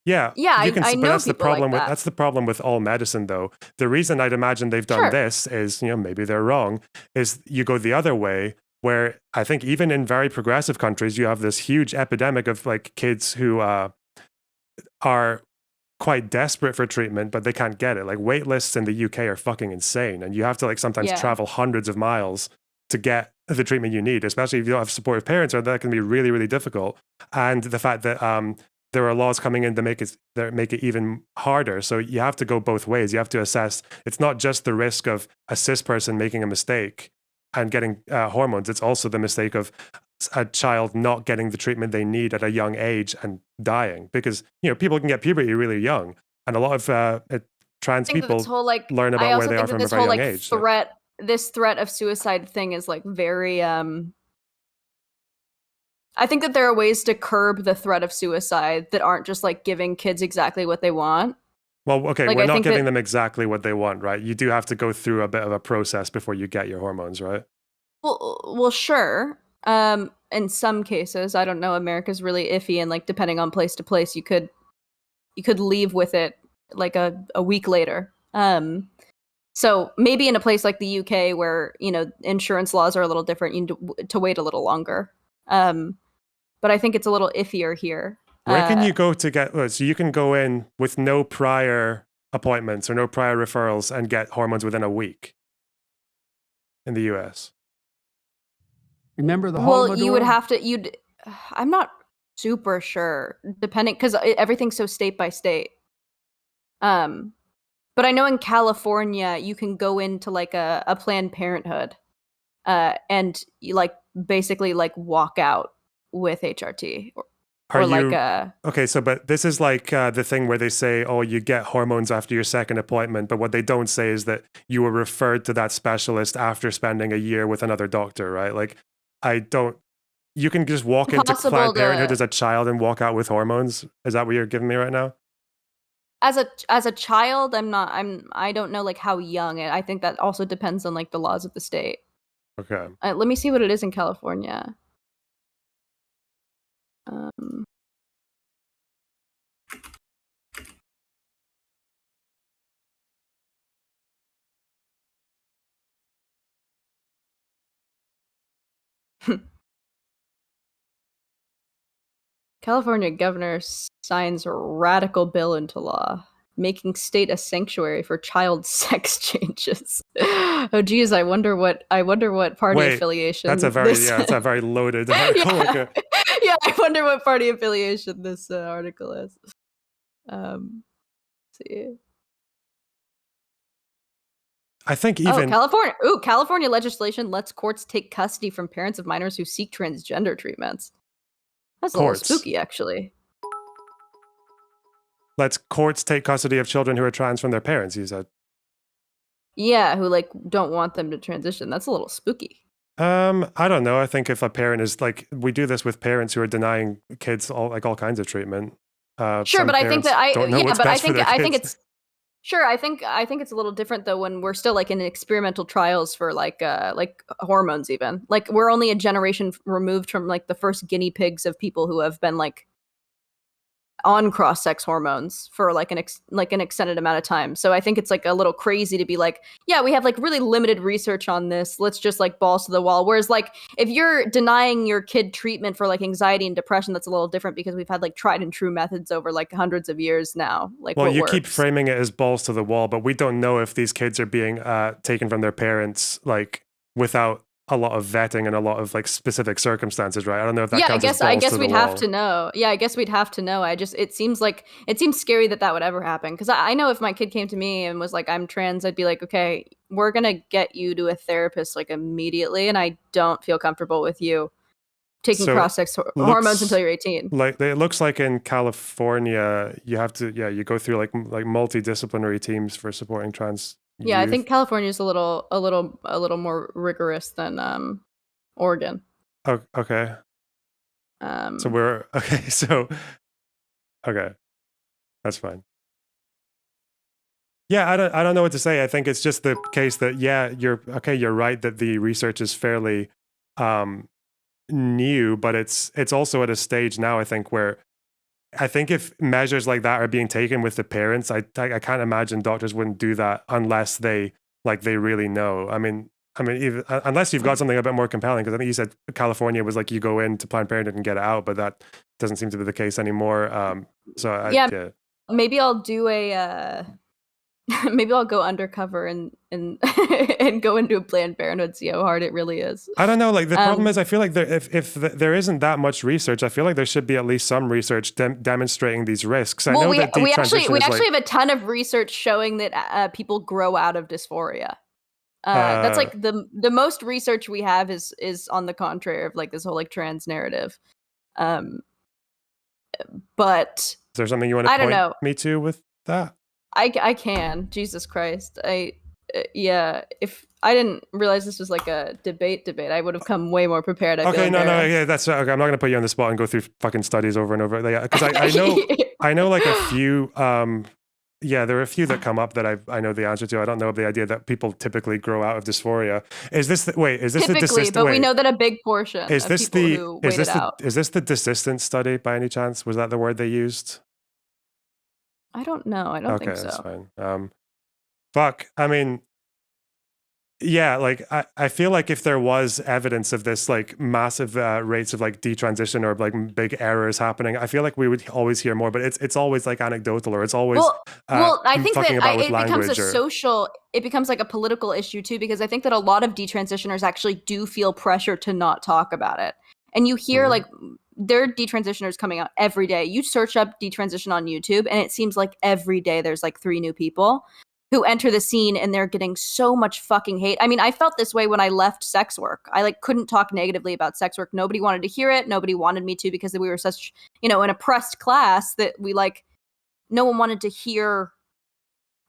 Speaker 2: yeah,
Speaker 1: Yeah,
Speaker 2: you can,
Speaker 1: I
Speaker 2: but
Speaker 1: know people like that.
Speaker 2: that's the problem with all medicine, though. The reason I'd imagine they've done
Speaker 1: Sure.
Speaker 2: this is, you know, maybe they're wrong, is you go the other way, where I think even in very progressive countries, you have this huge epidemic of like kids who are quite desperate for treatment, but they can't get it. Like wait lists in the UK are fucking insane, and you have to like sometimes
Speaker 1: Yeah.
Speaker 2: travel hundreds of miles to get the treatment you need, especially if you don't have supportive parents, or that can be really, really difficult. And the fact that there are laws coming in to make it even harder. So you have to go both ways. You have to assess. It's not just the risk of a cis person making a mistake and getting hormones. It's also the mistake of a child not getting the treatment they need at a young age and dying, because people can get puberty really young, and a lot of trans people learn about where they are from a very young age.
Speaker 1: This threat of suicide thing is like very I think that there are ways to curb the threat of suicide that aren't just like giving kids exactly what they want.
Speaker 2: Well, okay, we're not giving them exactly what they want, right? You do have to go through a bit of a process before you get your hormones, right?
Speaker 1: Well, sure. In some cases, I don't know, America's really iffy, and like depending on place to place, you could leave with it like a week later. So maybe in a place like the UK where, insurance laws are a little different, you need to wait a little longer. But I think it's a little iffier here.
Speaker 2: Where can you go to get, so you can go in with no prior appointments or no prior referrals and get hormones within a week in the US?
Speaker 3: Remember the
Speaker 1: Well, you would have to, I'm not super sure, depending, because everything's so state by state. But I know in California, you can go into like a Planned Parenthood, and you like basically like walk out with HRT,
Speaker 2: okay? So, but this is like the thing where they say, "Oh, you get hormones after your second appointment," but what they don't say is that you were referred to that specialist after spending a year with another doctor, right? Like, you can just walk into Planned Parenthood as a child and walk out with hormones. Is that what you're giving me right now?
Speaker 1: As a child, I don't know like how young. I think that also depends on like the laws of the state.
Speaker 2: Okay.
Speaker 1: Let me see what it is in California. California governor signs a radical bill into law, making state a sanctuary for child sex changes. Oh geez, I wonder what party affiliation.
Speaker 2: That's a very loaded article.
Speaker 1: Yeah, I wonder what party affiliation this article is. Let's see.
Speaker 2: I think even
Speaker 1: California legislation lets courts take custody from parents of minors who seek transgender treatments. That's a little spooky, actually.
Speaker 2: Lets courts take custody of children who are trans from their parents, you said?
Speaker 1: Yeah, who like don't want them to transition. That's a little spooky.
Speaker 2: I don't know. I think if a parent is like, we do this with parents who are denying kids all kinds of treatment.
Speaker 1: Sure, but I think that I think it's sure. I think it's a little different though when we're still like in experimental trials for like hormones. Even like we're only a generation removed from like the first guinea pigs of people who have been like on cross-sex hormones for like an extended amount of time. So I think it's like a little crazy to be like, yeah, we have like really limited research on this. Let's just like balls to the wall. Whereas like if you're denying your kid treatment for like anxiety and depression, that's a little different because we've had like tried and true methods over like hundreds of years now. Like,
Speaker 2: well, you keep framing it as balls to the wall, but we don't know if these kids are being taken from their parents like without a lot of vetting and a lot of like specific circumstances, right? I don't know if that counts as balls to the wall.
Speaker 1: I guess we'd have to know. Yeah, I guess we'd have to know. It seems scary that would ever happen. Because I know if my kid came to me and was like, I'm trans, I'd be like, okay, we're gonna get you to a therapist like immediately, and I don't feel comfortable with you taking cross-sex hormones until you're 18.
Speaker 2: Like it looks like in California, you have to, you go through like multidisciplinary teams for supporting trans.
Speaker 1: Yeah, youth. I think California is a little more rigorous than Oregon.
Speaker 2: Oh, okay. Okay, that's fine. Yeah, I don't know what to say. I think it's just the case that you're right that the research is fairly new, but it's also at a stage now, I think, where I think if measures like that are being taken with the parents, I can't imagine doctors wouldn't do that unless they really know. I mean, even, unless you've got something a bit more compelling, because I think you said California was like you go into Planned Parenthood and get it out, but that doesn't seem to be the case anymore.
Speaker 1: Maybe I'll do a Maybe I'll go undercover and and go into a Planned Parenthood, see how hard it really is.
Speaker 2: I don't know. Like the problem is, I feel like if there isn't that much research, I feel like there should be at least some research demonstrating these risks. I know that
Speaker 1: we actually
Speaker 2: detransition is
Speaker 1: have a ton of research showing that people grow out of dysphoria. That's like the most research we have is on the contrary of like this whole like trans narrative. But
Speaker 2: is there something you want to point me to with that?
Speaker 1: I can. Jesus Christ. Yeah, if I didn't realize this was like a debate, I would have come way more prepared.
Speaker 2: Okay, no, yeah, that's okay. I'm not gonna put you on the spot and go through fucking studies over and over. Yeah, because I know like a few. Yeah, there are a few that come up that I know the answer to. I don't know the idea that people typically grow out of dysphoria. Is this
Speaker 1: typically? But we know that a big portion
Speaker 2: is
Speaker 1: of
Speaker 2: this
Speaker 1: people
Speaker 2: the
Speaker 1: who wait it out.
Speaker 2: Is this the desistance study by any chance? Was that the word they used?
Speaker 1: I don't know. I don't think so.
Speaker 2: Okay, that's fine. Fuck. I mean, yeah, like I feel like if there was evidence of this like massive rates of like detransition or like big errors happening, I feel like we would always hear more. But it's always like anecdotal, or it's always
Speaker 1: I think that
Speaker 2: it
Speaker 1: becomes it becomes like a political issue too, because I think that a lot of detransitioners actually do feel pressure to not talk about it, and you hear like there are detransitioners coming out every day. You search up detransition on YouTube, and it seems like every day there's like 3 new people who enter the scene, and they're getting so much fucking hate. I mean, I felt this way when I left sex work. I like couldn't talk negatively about sex work. Nobody wanted to hear it. Nobody wanted me to, because we were such, an oppressed class that we like, no one wanted to hear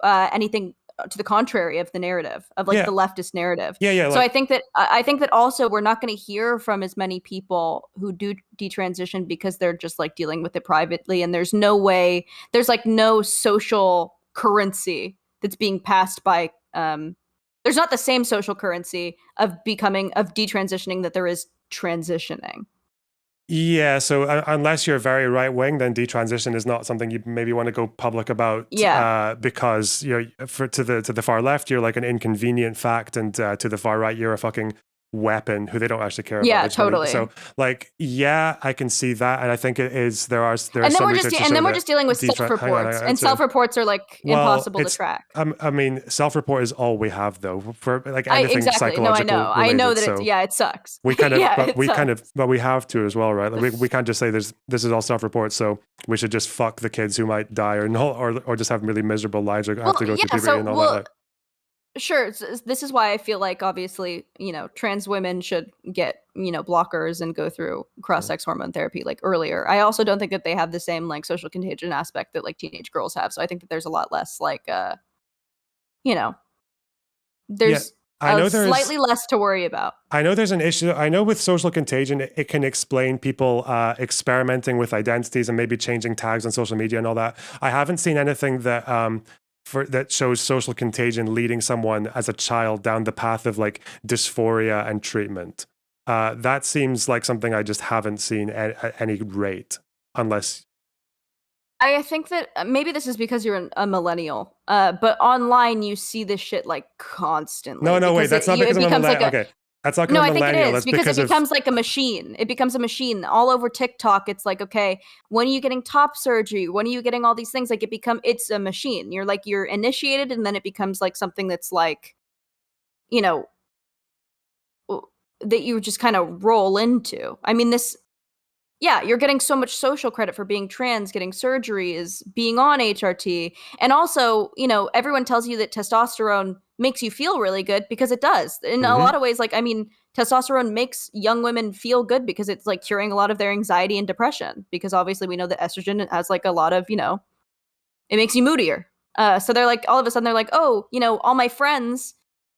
Speaker 1: anything to the contrary of the narrative of like the leftist narrative.
Speaker 2: Yeah.
Speaker 1: So I think that also we're not going to hear from as many people who do detransition because they're just like dealing with it privately, and there's like no social currency that's being passed by there's not the same social currency of detransitioning that there is transitioning.
Speaker 2: Yeah, so unless you're very right wing, then detransition is not something you maybe want to go public about.
Speaker 1: Yeah.
Speaker 2: Because to the far left, you're like an inconvenient fact, and to the far right, you're a fucking weapon who they don't actually care about.
Speaker 1: Yeah, totally.
Speaker 2: So like, yeah, I can see that, and I think it is. There's
Speaker 1: and then
Speaker 2: some
Speaker 1: we're just dealing with self-reports, and self-reports are like impossible to track.
Speaker 2: I mean, self-report is all we have though for like anything psychological.
Speaker 1: No, I know that it sucks.
Speaker 2: We kind of, but we have to as well, right? Like we can't just say this is all self-report, so we should just fuck the kids who might die or just have really miserable lives or have to go through puberty and all that. Like.
Speaker 1: Sure. This is why I feel like obviously, trans women should get, blockers and go through cross-sex hormone therapy like earlier. I also don't think that they have the same like social contagion aspect that like teenage girls have. So I think that there's a lot less like, there's slightly less to worry about.
Speaker 2: I know there's an issue. I know with social contagion, it can explain people experimenting with identities and maybe changing tags on social media and all that. I haven't seen anything that that shows social contagion leading someone as a child down the path of like dysphoria and treatment. That seems like something I just haven't seen at any rate, unless.
Speaker 1: I think that maybe this is because you're a millennial, but online you see this shit like constantly.
Speaker 2: No, wait, that's not because I'm a millennial. Okay. That's not because I'm a millennial.
Speaker 1: I think it is because it becomes like a machine. It becomes a machine all over TikTok. It's like, okay, when are you getting top surgery? When are you getting all these things? Like it's a machine. You're initiated, and then it becomes like something that's like, that you just kind of roll into. I mean, you're getting so much social credit for being trans, getting surgery is being on HRT. And also, everyone tells you that testosterone makes you feel really good, because it does. In a lot of ways, like, I mean, testosterone makes young women feel good because it's like curing a lot of their anxiety and depression, because obviously we know that estrogen has like a lot of, it makes you moodier. So they're like, all of a sudden they're like, oh, all my friends,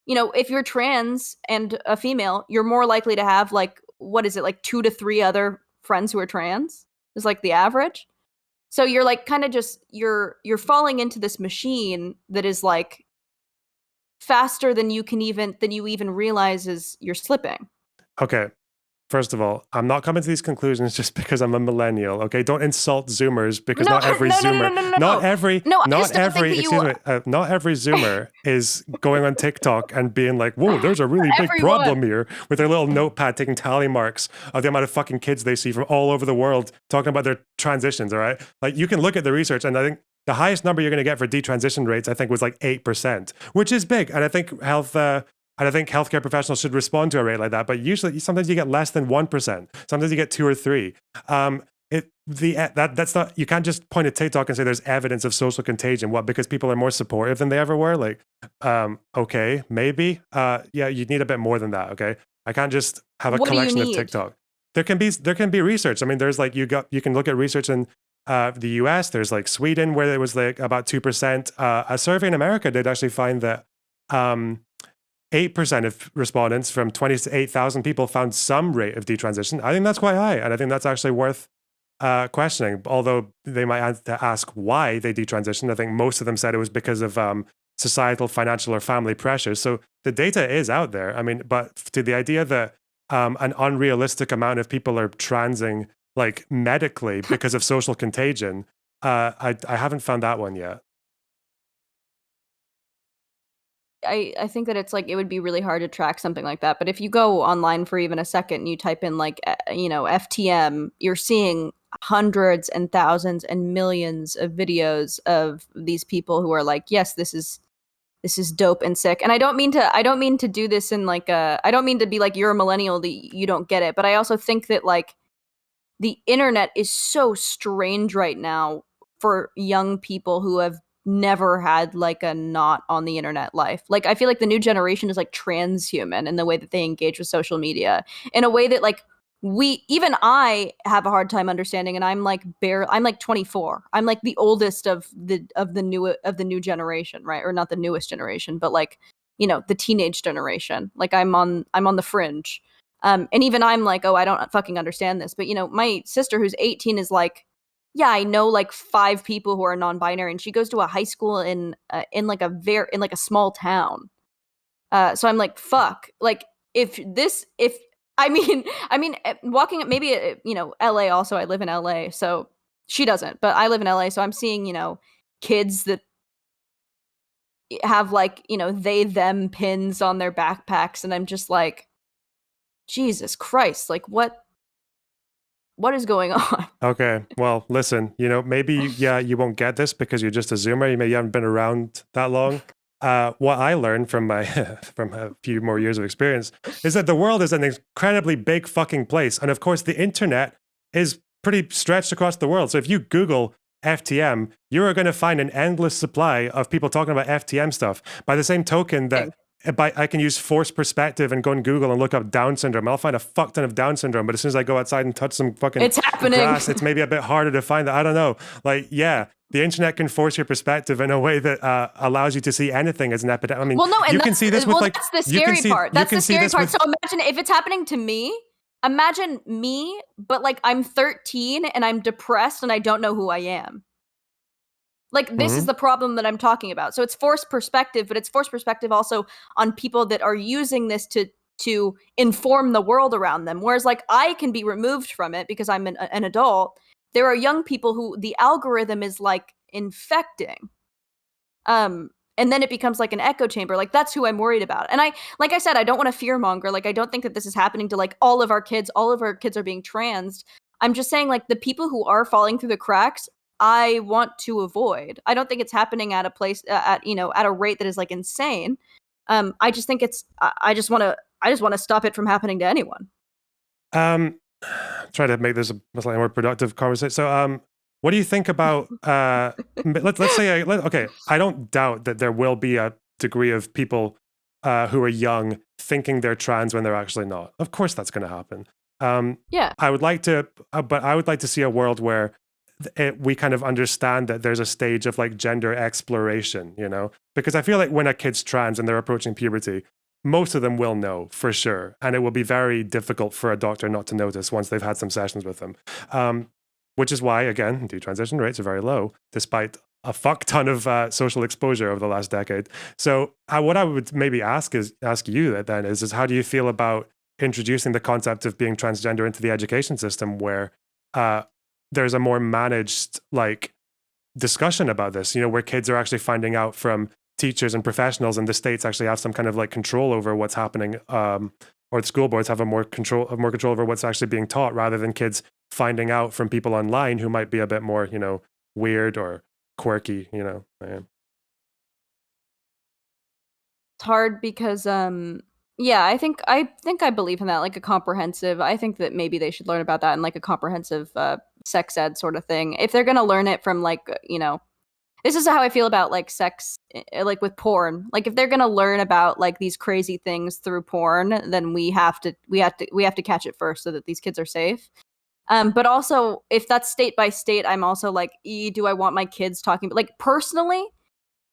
Speaker 1: if you're trans and a female, you're more likely to have like, what is it, like 2 to 3 other friends who are trans is like the average. So you're like kind of just you're falling into this machine that is like faster than you even realize is you're slipping.
Speaker 2: Okay. First of all, I'm not coming to these conclusions just because I'm a millennial. Okay, don't insult Zoomers, because not every Zoomer, not every Zoomer is going on TikTok and being like, "Whoa, there's a really big problem here," with their little notepad taking tally marks of the amount of fucking kids they see from all over the world talking about their transitions. All right, like you can look at the research, and I think the highest number you're going to get for detransition rates, I think, was like 8%, which is big. And I think healthcare professionals should respond to a rate like that. But usually, sometimes you get less than 1%. Sometimes you get 2 or 3. That's not, you can't just point at TikTok and say there's evidence of social contagion. What? Because people are more supportive than they ever were? Like, okay, maybe. Yeah, you need a bit more than that. Okay, I can't just have a
Speaker 1: What do you
Speaker 2: collection of
Speaker 1: need?
Speaker 2: TikTok. There can be research. I mean, there's like you can look at research in the US. There's like Sweden where there was like about 2%. A survey in America did actually find that 8% of respondents from 28,000 people found some rate of detransition. I think that's quite high, and I think that's actually worth questioning. Although they might have to ask why they detransitioned. I think most of them said it was because of societal, financial, or family pressures. So the data is out there. I mean, but to the idea that an unrealistic amount of people are transing like medically because of social contagion, I haven't found that one yet.
Speaker 1: I think that it's like it would be really hard to track something like that. But if you go online for even a second and you type in like FTM, you're seeing hundreds and thousands and millions of videos of these people who are like, yes, this is dope and sick. And I don't mean to do this in like I don't mean to be like, you're a millennial, that you don't get it. But I also think that like the internet is so strange right now for young people who have never had like a not on the internet life. Like I feel like the new generation is like transhuman in the way that they engage with social media in a way that like I have a hard time understanding. And I'm like 24. I'm like the oldest of the new generation, right? Or not the newest generation, but like, the teenage generation. Like I'm on the fringe. And even I'm like, oh, I don't fucking understand this. But my sister who's 18 is like, yeah, I know like 5 people who are non-binary, and she goes to a high school in like a small town. So I'm like, fuck. Like if walking maybe LA also. I live in LA, so she doesn't, but I live in LA, so I'm seeing kids that have like they them pins on their backpacks, and I'm just like, Jesus Christ, like what is going on?
Speaker 2: Okay, well, listen, maybe you won't get this because you're just a Zoomer. You maybe haven't been around that long. What I learned from my from a few more years of experience is that the world is an incredibly big fucking place, and of course, the internet is pretty stretched across the world. So if you Google FTM, you are going to find an endless supply of people talking about FTM stuff. By the same token that I can use forced perspective and go on Google and look up Down syndrome. I'll find a fuck ton of Down syndrome, but as soon as I go outside and touch some fucking grass, it's maybe a bit harder to find that. I don't know. Like, yeah, the internet can force your perspective in a way that allows you to see anything as an epidemic. I mean, you can see this with like...
Speaker 1: that's the scary part. That's the scary part. So imagine if it's happening to me. Imagine me, but like I'm 13 and I'm depressed and I don't know who I am. Like this is the problem that I'm talking about. So it's forced perspective, but it's forced perspective also on people that are using this to inform the world around them. Whereas like I can be removed from it because I'm an adult. There are young people who the algorithm is like infecting. And then it becomes like an echo chamber. Like that's who I'm worried about. And like I said, I don't want to fearmonger. Like I don't think that this is happening to like all of our kids. All of our kids are being transed. I'm just saying like the people who are falling through the cracks, I want to avoid. I don't think it's happening at a place at a rate that is like insane. I just think I just want to stop it from happening to anyone.
Speaker 2: Try to make this a slightly more productive conversation. So, what do you think about? Let's say okay. I don't doubt that there will be a degree of people who are young thinking they're trans when they're actually not. Of course, that's going to happen.
Speaker 1: Yeah.
Speaker 2: I would like to, but I would like to see a world where we kind of understand that there's a stage of like gender exploration, because I feel like when a kid's trans and they're approaching puberty, most of them will know for sure. And it will be very difficult for a doctor not to notice once they've had some sessions with them. Which is why, again, detransition rates are very low, despite a fuck ton of social exposure over the last decade. So what I would maybe ask you then is how do you feel about introducing the concept of being transgender into the education system where there's a more managed like discussion about this, where kids are actually finding out from teachers and professionals, and the states actually have some kind of like control over what's happening, or the school boards have more control over what's actually being taught, rather than kids finding out from people online who might be a bit more, weird or quirky, you know. Yeah.
Speaker 1: It's hard because yeah, I think I believe in that, like a comprehensive. I think that maybe they should learn about that in like a comprehensive sex ed sort of thing. If they're gonna learn it from like, you know, this is how I feel about like sex, like with porn. Like if they're gonna learn about like these crazy things through porn, then we have to catch it first so that these kids are safe. But also, if that's state by state, I'm also like, do I want my kids talking? Like personally,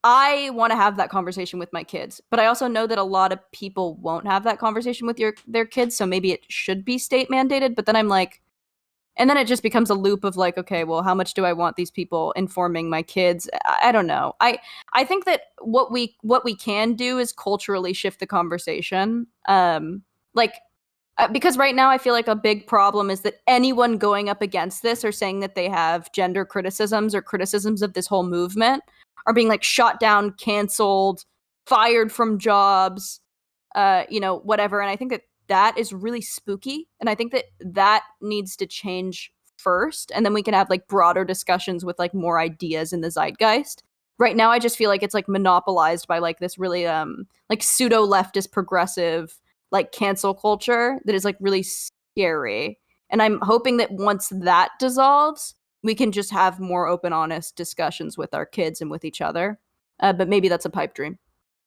Speaker 1: I want to have that conversation with my kids, but I also know that a lot of people won't have that conversation with their kids, so maybe it should be state mandated. But then I'm like, and then it just becomes a loop of like, okay, well, how much do I want these people informing my kids? I don't know. I think that what we can do is culturally shift the conversation. Like because right now I feel like a big problem is that anyone going up against this or saying that they have gender criticisms or criticisms of this whole movement are being like shot down, canceled, fired from jobs, you know, whatever. And I think that that is really spooky. And I think that that needs to change first. And then we can have like broader discussions with like more ideas in the zeitgeist. Right now, I just feel like it's like monopolized by like this really like pseudo leftist progressive like cancel culture that is like really scary. And I'm hoping that once that dissolves, we can just have more open, honest discussions with our kids and with each other. But maybe that's a pipe dream.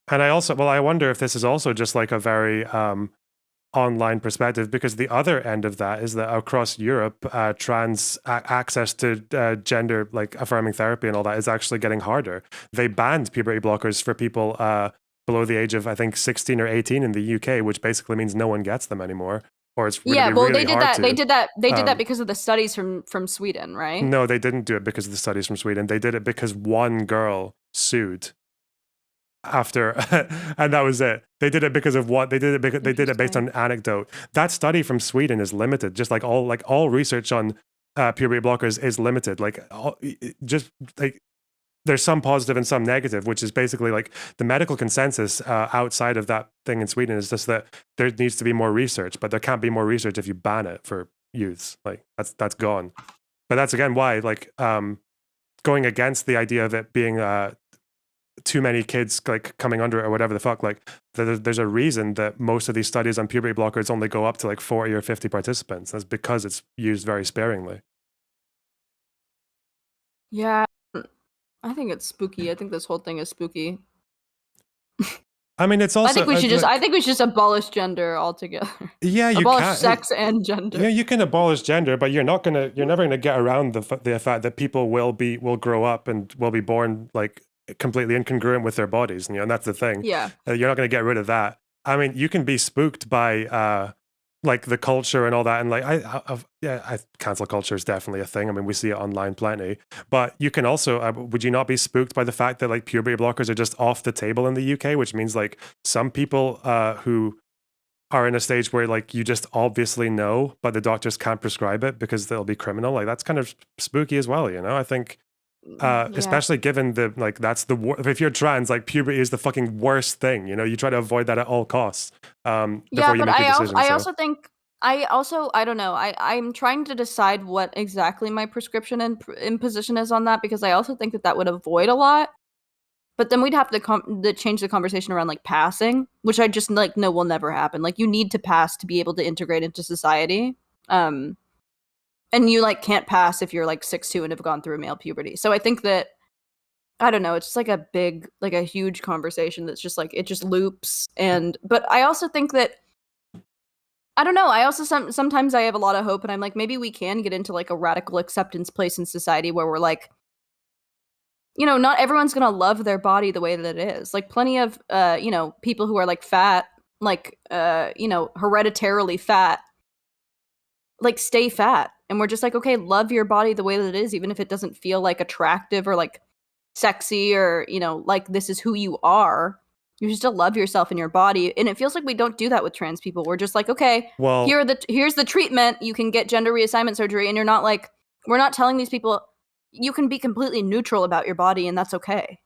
Speaker 2: And I wonder if this is also just like a very online perspective, because the other end of that is that across Europe, access to gender like affirming therapy and all that is actually getting harder. They banned puberty blockers for people below the age of, I think, 16 or 18 in the UK, which basically means no one gets them anymore. Or it's really,
Speaker 1: yeah, well,
Speaker 2: really
Speaker 1: they did
Speaker 2: hard
Speaker 1: that.
Speaker 2: to.
Speaker 1: They did that because of the studies from Sweden, right?
Speaker 2: No, they didn't do it because of the studies from Sweden. They did it because one girl sued after, and that was it. They did it because of what they did it because they did it based on anecdote. That study from Sweden is limited, just like all research on puberty blockers is limited. Just like there's some positive and some negative, which is basically like the medical consensus outside of that thing in Sweden is just that there needs to be more research, but there can't be more research if you ban it for youths. Like that's gone. But that's again why like going against the idea of it being too many kids like coming under it or whatever the fuck, like there's a reason that most of these studies on puberty blockers only go up to like 40 or 50 participants. That's because it's used very sparingly.
Speaker 1: Yeah, I think it's spooky. I think this whole thing is spooky.
Speaker 2: I mean, it's also.
Speaker 1: I think we should just abolish gender altogether.
Speaker 2: Yeah, you
Speaker 1: abolish
Speaker 2: can't.
Speaker 1: sex and gender.
Speaker 2: Yeah, you can abolish gender, but you're never gonna get around the fact that people will grow up and will be born like completely incongruent with their bodies, and that's the thing.
Speaker 1: Yeah,
Speaker 2: you're not gonna get rid of that. I mean, you can be spooked by like the culture and all that, and like cancel culture is definitely a thing. I mean, we see it online plenty, but you can also would you not be spooked by the fact that like puberty blockers are just off the table in the UK, which means like some people who are in a stage where like you just obviously know, but the doctors can't prescribe it because they'll be criminal. Like that's kind of spooky as well, I think. Especially given the like that's if you're trans, like puberty is the fucking worst thing. You try to avoid that at all costs. Before you make a decision.
Speaker 1: I don't know. I'm trying to decide what exactly my prescription and imposition is on that, because I also think that would avoid a lot. But then we'd have to change the conversation around like passing, which I just like know will never happen. Like you need to pass to be able to integrate into society. And you like can't pass if you're like 6'2" and have gone through male puberty. So I think that, I don't know, it's just like a huge conversation that's just like, it just loops. But I also think that, I don't know, I also sometimes I have a lot of hope, and I'm like, maybe we can get into like a radical acceptance place in society where we're like, not everyone's gonna love their body the way that it is. Like plenty of people who are like fat, like hereditarily fat, like stay fat. And we're just like, okay, love your body the way that it is, even if it doesn't feel like attractive or like sexy or, like this is who you are. You should still love yourself and your body. And it feels like we don't do that with trans people. We're just like, okay, well, here's the treatment. You can get gender reassignment surgery. And we're not telling these people you can be completely neutral about your body and that's okay.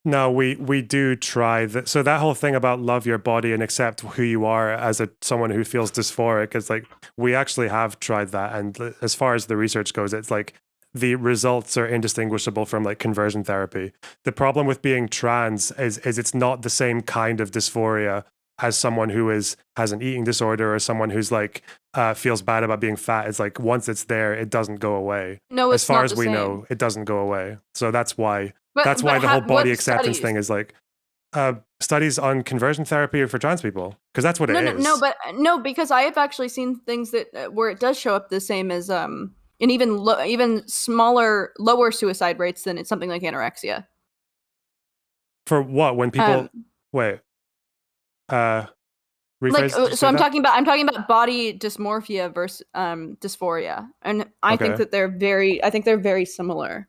Speaker 2: No, we do try that. So that whole thing about love your body and accept who you are as someone who feels dysphoric is like, we actually have tried that. And as far as the research goes, it's like the results are indistinguishable from like conversion therapy. The problem with being trans is it's not the same kind of dysphoria as someone who has an eating disorder or someone who's like feels bad about being fat. It's like once it's there, it doesn't go away.
Speaker 1: No,
Speaker 2: as
Speaker 1: it's
Speaker 2: far
Speaker 1: not
Speaker 2: as
Speaker 1: the
Speaker 2: we
Speaker 1: same.
Speaker 2: know, it doesn't go away. So that's why
Speaker 1: But
Speaker 2: the whole body
Speaker 1: what
Speaker 2: acceptance
Speaker 1: studies?
Speaker 2: thing is like studies on conversion therapy for trans people, because that's what
Speaker 1: No,
Speaker 2: it
Speaker 1: no,
Speaker 2: is.
Speaker 1: no, but no, because I have actually seen things that where it does show up the same as and even smaller, lower suicide rates than it's something like anorexia.
Speaker 2: For what? When people wait, rephrase.
Speaker 1: Like
Speaker 2: say
Speaker 1: so, I'm
Speaker 2: that?
Speaker 1: talking about body dysmorphia versus dysphoria, and I think
Speaker 2: Okay.
Speaker 1: that they're very similar.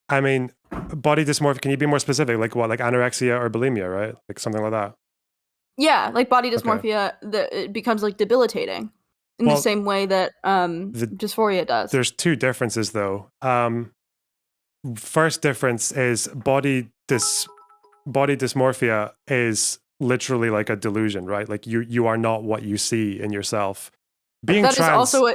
Speaker 2: I mean, body dysmorphia. Can you be more specific? Like what? Like anorexia or bulimia, right? Like something like that.
Speaker 1: Yeah, like body dysmorphia, it becomes like debilitating in the same way that dysphoria does.
Speaker 2: There's two differences though. First difference is body dysmorphia is literally like a delusion, right? Like you are not what you see in yourself. Being
Speaker 1: that
Speaker 2: trans,
Speaker 1: is also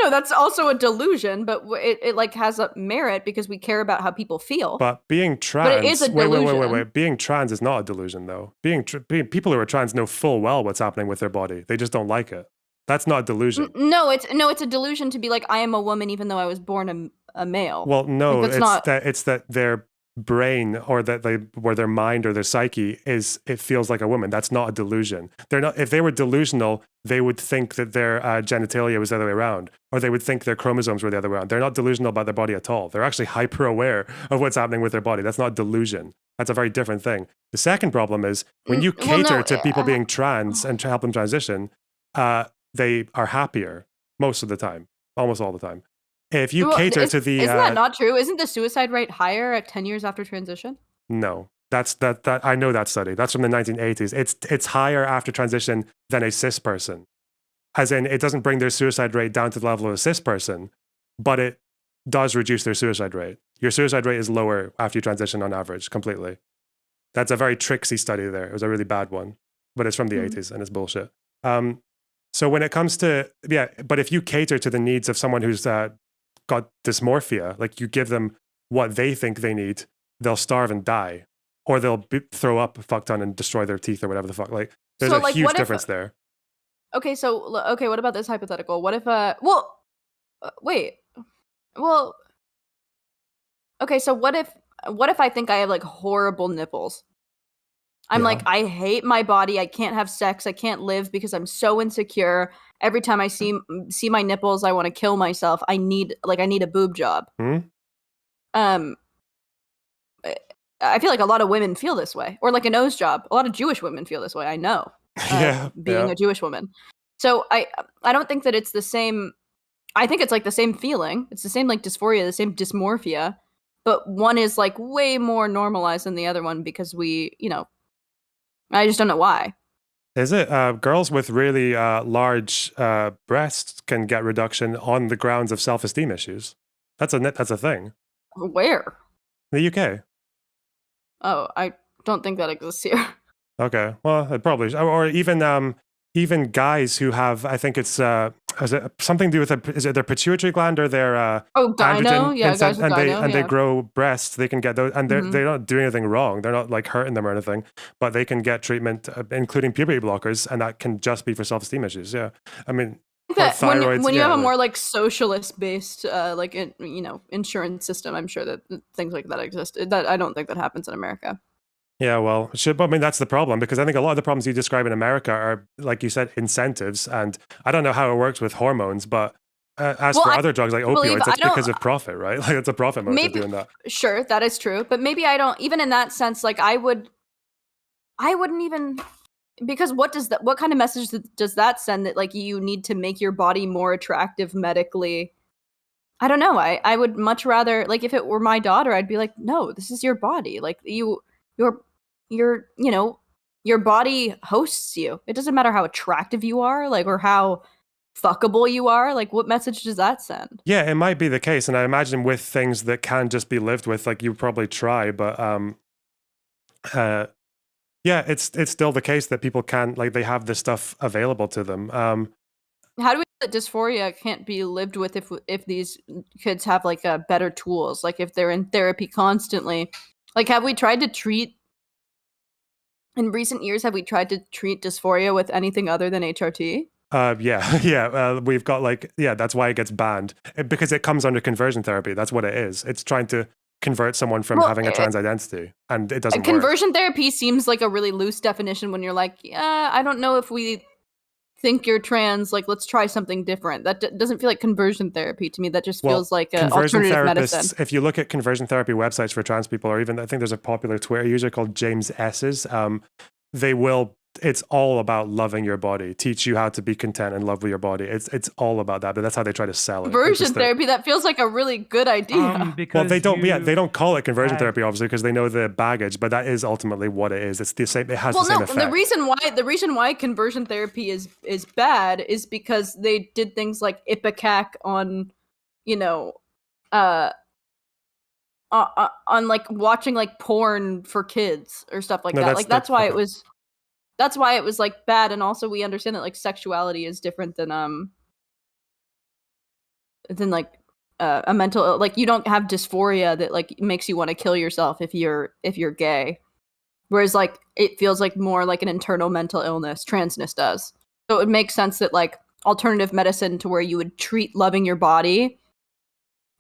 Speaker 1: that's also a delusion, but it like has a merit because we care about how people feel.
Speaker 2: but being trans,
Speaker 1: but it is a delusion.
Speaker 2: wait. Being trans is not a delusion though. People who are trans know full well what's happening with their body. They just don't like it. That's not a delusion.
Speaker 1: No, it's a delusion to be like, I am a woman even though I was born a male.
Speaker 2: Well, no,
Speaker 1: like,
Speaker 2: it's that their brain or their mind or their psyche it feels like a woman. That's not a delusion. They're not. If they were delusional, they would think that their genitalia was the other way around, or they would think their chromosomes were the other way around. They're not delusional about their body at all. They're actually hyper aware of what's happening with their body. That's not delusion. That's a very different thing. The second problem is when you cater to people being trans and help them transition, they are happier most of the time, almost all the time. If you cater to the...
Speaker 1: Isn't that not true? Isn't the suicide rate higher at 10 years after transition?
Speaker 2: No. That I know that study. That's from the 1980s. It's higher after transition than a cis person. As in, it doesn't bring their suicide rate down to the level of a cis person, but it does reduce their suicide rate. Your suicide rate is lower after you transition on average, completely. That's a very tricksy study there. It was a really bad one, but it's from the 80s and it's bullshit. So when it comes to, but if you cater to the needs of someone who's got dysmorphia, like you give them what they think they need, they'll starve and die, or they'll throw up a fuck ton and destroy their teeth or whatever the fuck. Like there's a huge difference there.
Speaker 1: Okay, what about this hypothetical? What if wait. Well, okay, so what if I think I have like horrible nipples? I'm like, I hate my body. I can't have sex. I can't live because I'm so insecure. Every time I see my nipples, I want to kill myself. I need a boob job. I feel like a lot of women feel this way, or like a nose job. A lot of Jewish women feel this way. I know, being a Jewish woman. So I don't think that it's the same. I think it's like the same feeling. It's the same like dysphoria, the same dysmorphia, but one is like way more normalized than the other one because we, I just don't know why.
Speaker 2: Is it? Girls with really large breasts can get reduction on the grounds of self-esteem issues. That's a thing.
Speaker 1: Where?
Speaker 2: The UK.
Speaker 1: Oh, I don't think that exists here.
Speaker 2: Okay, well, it probably, or even guys who have, I think it's is it something to do with is it their pituitary gland or their
Speaker 1: gyno? Yeah, guys with gyno,
Speaker 2: and they grow breasts, they can get those, and they're not doing anything wrong. They're not like hurting them or anything, but they can get treatment, including puberty blockers, and that can just be for self-esteem issues. Yeah, I mean,
Speaker 1: thyroids, when you have a more like socialist-based insurance system, I'm sure that things like that exist. That I don't think that happens in America.
Speaker 2: Yeah, well, I mean, that's the problem, because I think a lot of the problems you describe in America are, like you said, incentives. And I don't know how it works with hormones, but for other drugs like opioids, it's because of profit, right? Like it's a profit motive doing that.
Speaker 1: Sure, that is true. But maybe I don't, even in that sense, like I wouldn't even, because what kind of message does that send that like you need to make your body more attractive medically? I don't know. I would much rather, like if it were my daughter, I'd be like, no, this is your body. Like your body hosts you. It doesn't matter how attractive you are, like, or how fuckable you are. Like, what message does that send?
Speaker 2: Yeah, it might be the case, and I imagine with things that can just be lived with, like you probably try, but yeah, it's still the case that people can, like, they have this stuff available to them.
Speaker 1: How do we that dysphoria can't be lived with if these kids have like better tools, like if they're in therapy constantly. Like, have we tried to treat in recent years? Have we tried to treat dysphoria with anything other than HRT?
Speaker 2: Yeah. We've got that's why it gets banned because it comes under conversion therapy. That's what it is. It's trying to convert someone from having a trans identity, and it doesn't work.
Speaker 1: Conversion therapy seems like a really loose definition when you're like, yeah, I don't know if we think you're trans, like let's try something different. That doesn't feel like conversion therapy to me. That just feels like alternative medicine.
Speaker 2: If you look at conversion therapy websites for trans people, or even I think there's a popular Twitter user called James S's, it's all about loving your body, teach you how to be content and love with your body. It's all about that, but that's how they try to sell it.
Speaker 1: Conversion therapy, that feels like a really good idea.
Speaker 2: Well, they don't call it conversion therapy, obviously, because they know the baggage, but that is ultimately what it is. It's the same, it has the same effect.
Speaker 1: The reason why conversion therapy is bad is because they did things like ipecac on, on like watching like porn for kids or stuff like that. Like that's why it was like bad. And also we understand that like sexuality is different than like a mental, like you don't have dysphoria that like makes you want to kill yourself if you're gay, whereas like it feels like more like an internal mental illness. Transness does. So it would make sense that like alternative medicine to where you would treat loving your body,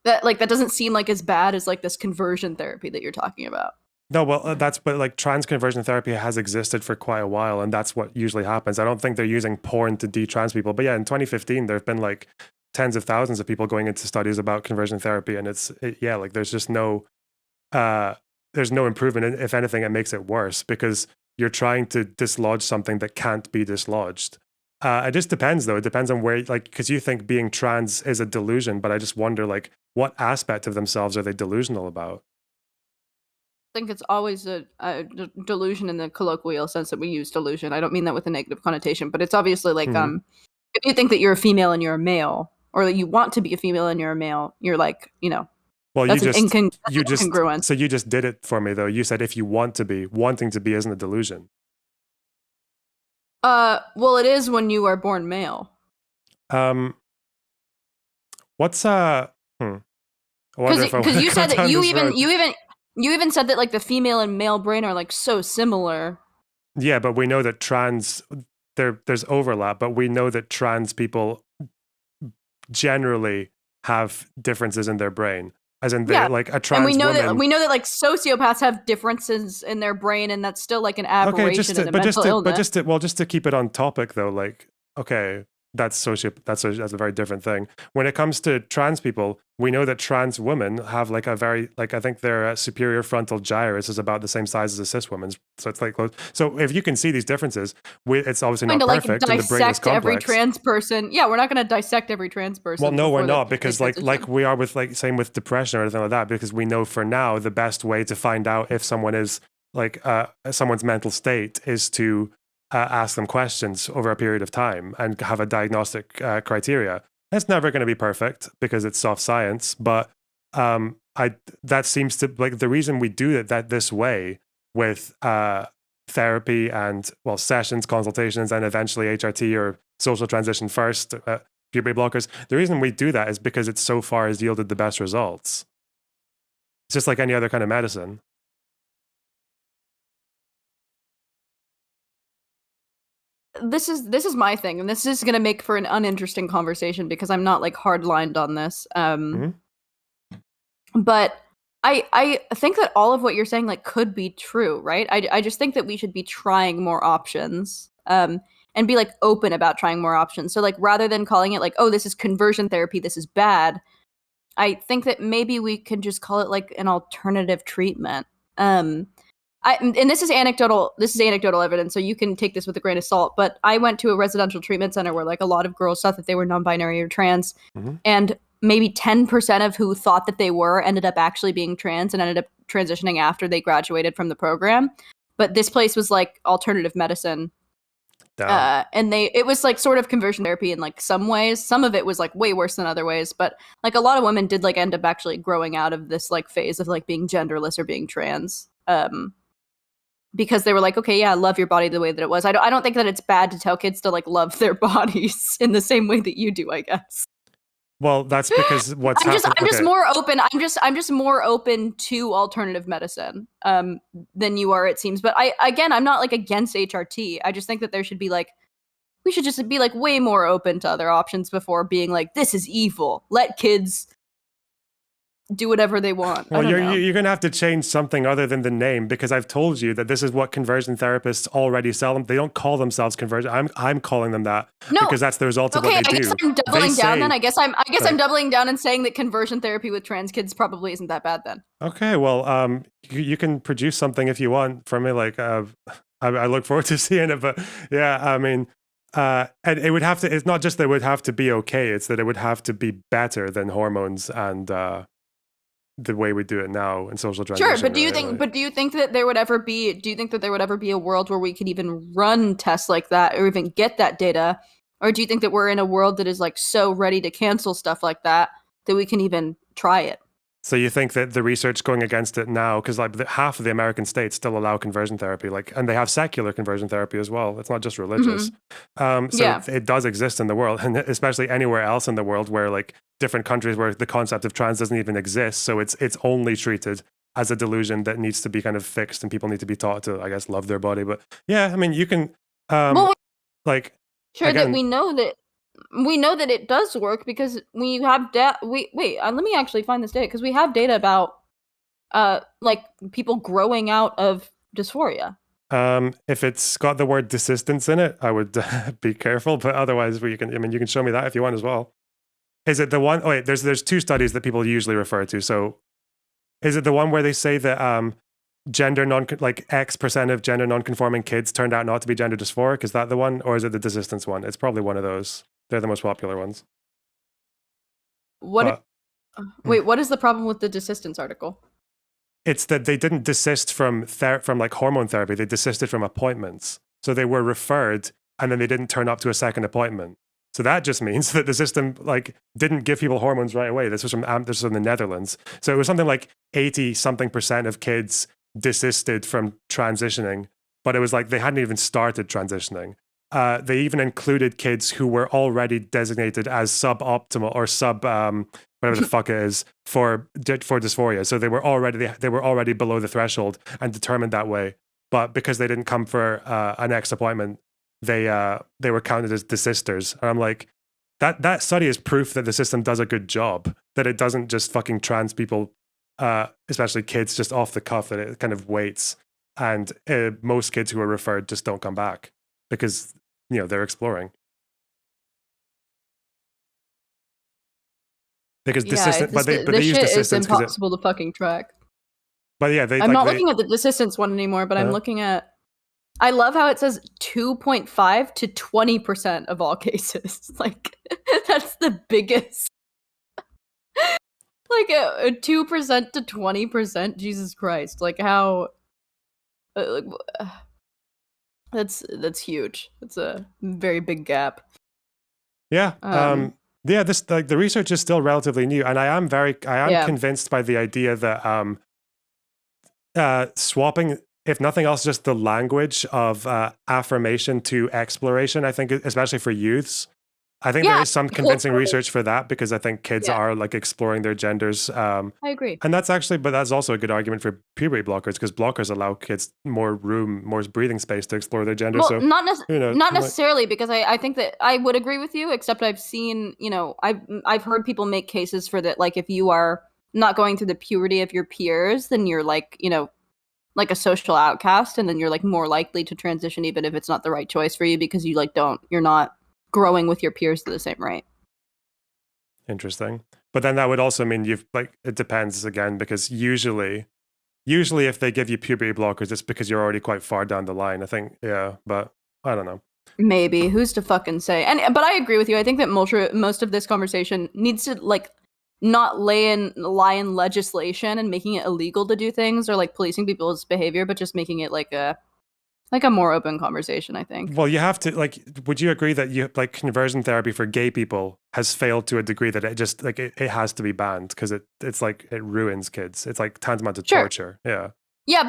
Speaker 1: that doesn't seem like as bad as like this conversion therapy that you're talking about.
Speaker 2: No, well, but like trans conversion therapy has existed for quite a while, and that's what usually happens. I don't think they're using porn to detrans people, but yeah, in 2015, there have been like tens of thousands of people going into studies about conversion therapy, and like there's just there's no improvement. If anything, it makes it worse because you're trying to dislodge something that can't be dislodged. It just depends, though. It depends on where, like, because you think being trans is a delusion, but I just wonder, like, what aspect of themselves are they delusional about?
Speaker 1: I think it's always a delusion in the colloquial sense that we use delusion. I don't mean that with a negative connotation, but it's obviously like if you think that you're a female and you're a male, or that you want to be a female and you're a male, you're like,
Speaker 2: well,
Speaker 1: that's incongruence.
Speaker 2: So you just did it for me, though. You said if you want to be, wanting to be isn't a delusion.
Speaker 1: Well, it is when you are born male.
Speaker 2: What's
Speaker 1: Because you said that you even said that like the female and male brain are like so similar.
Speaker 2: Yeah, but we know that there's overlap, but we know that trans people generally have differences in their brain, as in like a trans woman.
Speaker 1: And we know that like sociopaths have differences in their brain, and that's still like an aberration in a mental illness.
Speaker 2: Just to keep it on topic, though, like that's a very different thing. When it comes to trans people, we know that trans women have like a very, like, I think their superior frontal gyrus is about the same size as a cis woman's. So it's like, so if you can see these differences, it's obviously not perfect, and the brain is complex.
Speaker 1: Every trans person. Yeah, we're not going to dissect every trans person.
Speaker 2: Well, no, we're not, because like we are with like same with depression or anything like that, because we know for now the best way to find out if someone is like someone's mental state is to ask them questions over a period of time and have a diagnostic criteria. It's never going to be perfect because it's soft science, but that seems to, like, the reason we do that this way with therapy and, well, sessions, consultations, and eventually HRT or social transition first, puberty blockers, the reason we do that is because it so far has yielded the best results. It's just like any other kind of medicine.
Speaker 1: This is my thing, and this is going to make for an uninteresting conversation because I'm not like hard-lined on this. But I think that all of what you're saying like could be true, right? I just think that we should be trying more options, and be like open about trying more options. So like rather than calling it like, oh, this is conversion therapy, this is bad, I think that maybe we can just call it like an alternative treatment. And this is anecdotal evidence, so you can take this with a grain of salt, but I went to a residential treatment center where like a lot of girls thought that they were non-binary or trans, and maybe 10% of who thought that they were ended up actually being trans and ended up transitioning after they graduated from the program. But this place was like alternative medicine. And it was like sort of conversion therapy in like some ways. Some of it was like way worse than other ways, but like a lot of women did like end up actually growing out of this like phase of like being genderless or being trans. because they were like, okay, yeah, love your body the way that it was. I don't think that it's bad to tell kids to like love their bodies in the same way that you do, I guess.
Speaker 2: Well, that's because what's happening.
Speaker 1: I'm just more open. I'm just more open to alternative medicine than you are, it seems. But I'm not like against HRT. I just think that there should be like, we should just be like way more open to other options before being like, this is evil. Let kids do whatever they want.
Speaker 2: Well, you're going to have to change something other than the name, because I've told you that this is what conversion therapists already sell them. They don't call themselves conversion. I'm calling them that because that's the result of what they do.
Speaker 1: I guess I'm doubling down then. I guess I'm doubling down and saying that conversion therapy with trans kids probably isn't that bad then.
Speaker 2: Okay, well, you can produce something if you want from me. Like, I look forward to seeing it. But yeah, I mean, and it would have to. It's not just that it would have to be okay. It's that it would have to be better than hormones and the way we do it now in social transition.
Speaker 1: Sure, but do you think that there would ever be? Do you think that there would ever be a world where we could even run tests like that, or even get that data? Or do you think that we're in a world that is like so ready to cancel stuff like that we can even try it?
Speaker 2: So you think that the research going against it now, because like half of the American states still allow conversion therapy, like, and they have secular conversion therapy as well. It's not just religious. It does exist in the world, and especially anywhere else in the world where like different countries where the concept of trans doesn't even exist. So it's only treated as a delusion that needs to be kind of fixed, and people need to be taught to, I guess, love their body. But yeah, I mean, you can like
Speaker 1: sure again, that we know that it does work because we have let me actually find this data, because we have data about like people growing out of dysphoria.
Speaker 2: If it's got the word desistance in it, I would be careful, but otherwise you can show me that if you want as well. Is it the one? Oh wait, there's two studies that people usually refer to. So is it the one where they say that X% of gender non-conforming kids turned out not to be gender dysphoric? Is that the one, or is it the desistance one? It's probably one of those. They're the most popular ones.
Speaker 1: What is the problem with the desistance article?
Speaker 2: It's that they didn't desist from like hormone therapy. They desisted from appointments. So they were referred, and then they didn't turn up to a second appointment. So that just means that the system like didn't give people hormones right away. This was from the Netherlands. So it was something like 80-something% of kids desisted from transitioning, but it was like they hadn't even started transitioning. They even included kids who were already designated as suboptimal or whatever the fuck it is for dysphoria. So they were already below the threshold and determined that way. But because they didn't come for an next appointment, they were counted as desisters. And I'm like, that study is proof that the system does a good job, that it doesn't just fucking trans people, especially kids, just off the cuff, that it kind of waits. And most kids who are referred just don't come back because, they're exploring. Because they use desistance.
Speaker 1: It's impossible to fucking track.
Speaker 2: But yeah,
Speaker 1: I'm not looking at the desistance one anymore, but I'm looking at. I love how it says 2.5 to 20% of all cases. Like that's the biggest. Like a 2% to 20%. Jesus Christ! Like how. That's huge. It's a very big gap.
Speaker 2: Yeah. Yeah, this the research is still relatively new, and I am convinced by the idea that swapping, if nothing else, just the language of affirmation to exploration, I think, especially for youths. I think there is some convincing research for that, because I think kids are like exploring their genders.
Speaker 1: I agree.
Speaker 2: And that's also a good argument for puberty blockers, because blockers allow kids more room, more breathing space to explore their gender.
Speaker 1: Well,
Speaker 2: so
Speaker 1: not necessarily, because I think that I would agree with you, except I've seen, I've heard people make cases for that. Like if you are not going through the puberty of your peers, then you're like, like a social outcast, and then you're like more likely to transition even if it's not the right choice for you, because you're not growing with your peers at the same rate.
Speaker 2: Interesting. But then that would also mean it depends again, because usually if they give you puberty blockers, it's because you're already quite far down the line, I think. Yeah, but I don't know.
Speaker 1: Maybe. Who's to fucking say? But I agree with you. I think that most of this conversation needs to not lie in legislation and making it illegal to do things, or like policing people's behavior, but just making it like a more open conversation, I think.
Speaker 2: Well, you have to would you agree that conversion therapy for gay people has failed to a degree that it just it has to be banned, because it's like it ruins kids. It's like tantamount to torture. Yeah.
Speaker 1: Yeah,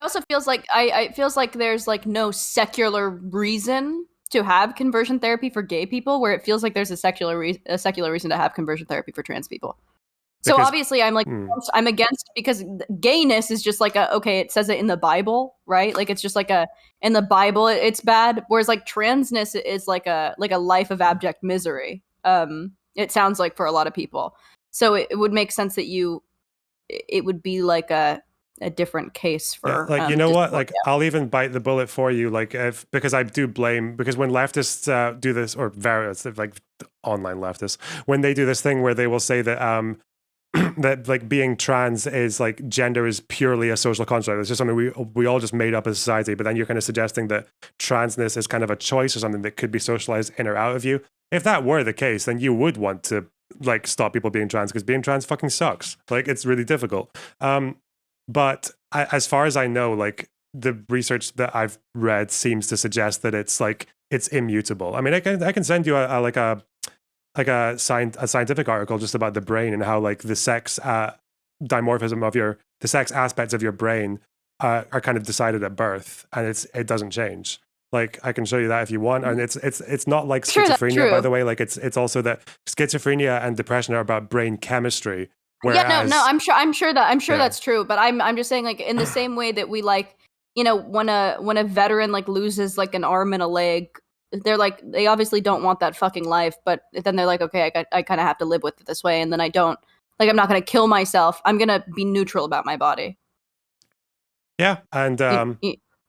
Speaker 1: also feels like it feels like there's like no secular reason to have conversion therapy for gay people, where it feels like there's a secular reason to have conversion therapy for trans people. So
Speaker 2: Because-
Speaker 1: obviously I'm like I'm against, because gayness is just like okay, it says it in the Bible, right? Like it's just like in the Bible it's bad, whereas like transness is like a life of abject misery. It sounds like for a lot of people. So it would make sense that it would be like a different case for
Speaker 2: like, you know what,
Speaker 1: dysphoria.
Speaker 2: like I'll even bite the bullet for you, like because I do blame, because when leftists do this, or various like online leftists, when they do this thing where they will say that that like being trans is like gender is purely a social construct, it's just something we all just made up as a society, but then you're kind of suggesting that transness is kind of a choice or something that could be socialized in or out of you. If that were the case, then you would want to like stop people being trans, because being trans fucking sucks. Like it's really difficult. But as far as I know, like the research that I've read seems to suggest that it's like it's immutable. I mean, I can send you a scientific article just about the brain and how like the sex dimorphism of the sex aspects of your brain are kind of decided at birth, and it doesn't change. Like I can show you that if you want, and it's not like schizophrenia, by the way. Like it's also that schizophrenia and depression are about brain chemistry. Whereas,
Speaker 1: no, I'm sure that's true, but I'm just saying, like, in the same way that we, like, you know, when a veteran like loses like an arm and a leg, they're like, they obviously don't want that fucking life, but then they're like, okay, I kind of have to live with it this way, and then I'm not going to kill myself. I'm going to be neutral about my body.
Speaker 2: Yeah, and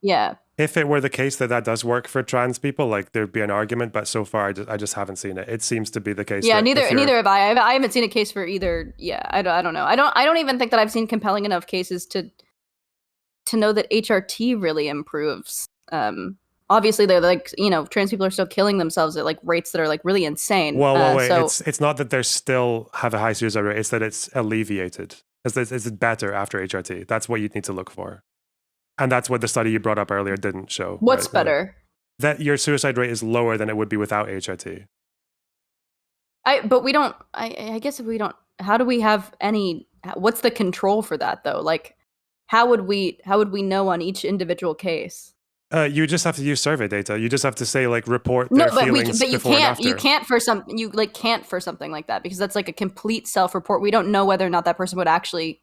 Speaker 1: yeah.
Speaker 2: If it were the case that does work for trans people, like there'd be an argument, but so far I just haven't seen it. It seems to be the case.
Speaker 1: Yeah, neither have I. I haven't seen a case for either. Yeah, I don't know. I don't even think that I've seen compelling enough cases to know that HRT really improves. Obviously they're like, you know, trans people are still killing themselves at like rates that are like really insane.
Speaker 2: Well, wait,
Speaker 1: so
Speaker 2: it's not that they still have a high suicide rate, it's that it's alleviated. It's better after HRT. That's what you need to look for. And that's what the study you brought up earlier didn't show.
Speaker 1: What's
Speaker 2: right?
Speaker 1: better?
Speaker 2: That your suicide rate is lower than it would be without HRT.
Speaker 1: But we don't, I guess if we don't, how do we have any, what's the control for that though? Like, how would we know on each individual case?
Speaker 2: You just have to use survey data. You just have to say like report
Speaker 1: No,
Speaker 2: their feelings before and after.
Speaker 1: You can't for something like that, because that's like a complete self-report. We don't know whether or not that person would actually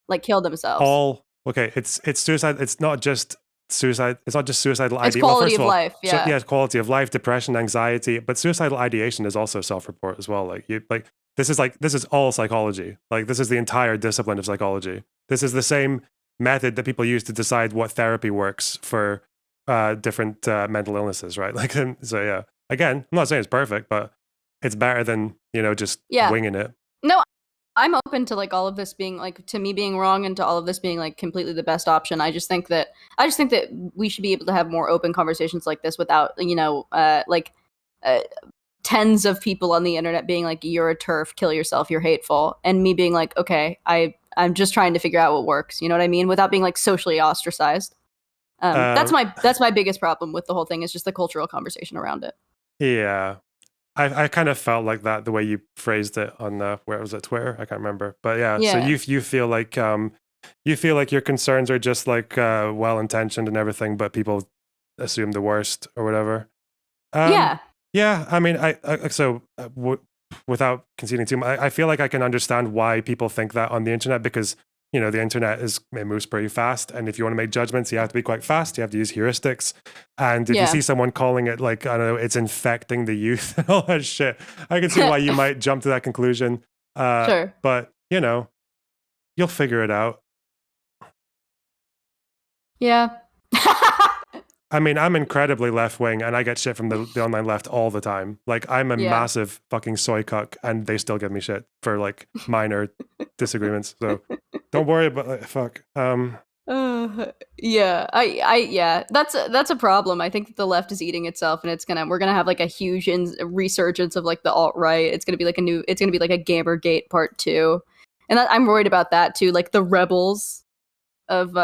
Speaker 1: like kill themselves.
Speaker 2: It's suicide. It's not just suicide. It's not just suicidal ideation.
Speaker 1: It's quality of life. Yeah.
Speaker 2: So, quality of life, depression, anxiety, but suicidal ideation is also self-report as well. This is all psychology. Like this is the entire discipline of psychology. This is the same method that people use to decide what therapy works for different mental illnesses, right? Like, so yeah. Again, I'm not saying it's perfect, but it's better than just winging it.
Speaker 1: No, I'm open to like all of this being like, to me being wrong, and to all of this being like completely the best option. I just think that we should be able to have more open conversations like this without tens of people on the internet being like, you're a TERF, kill yourself, you're hateful, and me being like, okay, I'm just trying to figure out what works. You know what I mean? Without being like socially ostracized. That's my biggest problem with the whole thing, is just the cultural conversation around it.
Speaker 2: Yeah. I kind of felt like that the way you phrased it on where was it, Twitter? I can't remember. But yeah. So you feel like your concerns are just like well intentioned and everything, but people assume the worst or whatever. Yeah. I mean, without conceding too much, I feel like I can understand why people think that on the internet, because the internet it moves pretty fast, and if you want to make judgments, you have to be quite fast. You have to use heuristics, and if you see someone calling it like, I don't know, it's infecting the youth and all that shit, I can see why you might jump to that conclusion.
Speaker 1: Sure,
Speaker 2: but you'll figure it out.
Speaker 1: Yeah.
Speaker 2: I mean, I'm incredibly left-wing, and I get shit from the online left all the time. Like, I'm a massive fucking soy cuck, and they still give me shit for like minor disagreements. So don't worry about fuck.
Speaker 1: Yeah, that's a problem. I think that the left is eating itself, and we're gonna have like a huge resurgence of like the alt-right. It's gonna be like a Gamergate part 2, and I'm worried about that too. Like the rebels of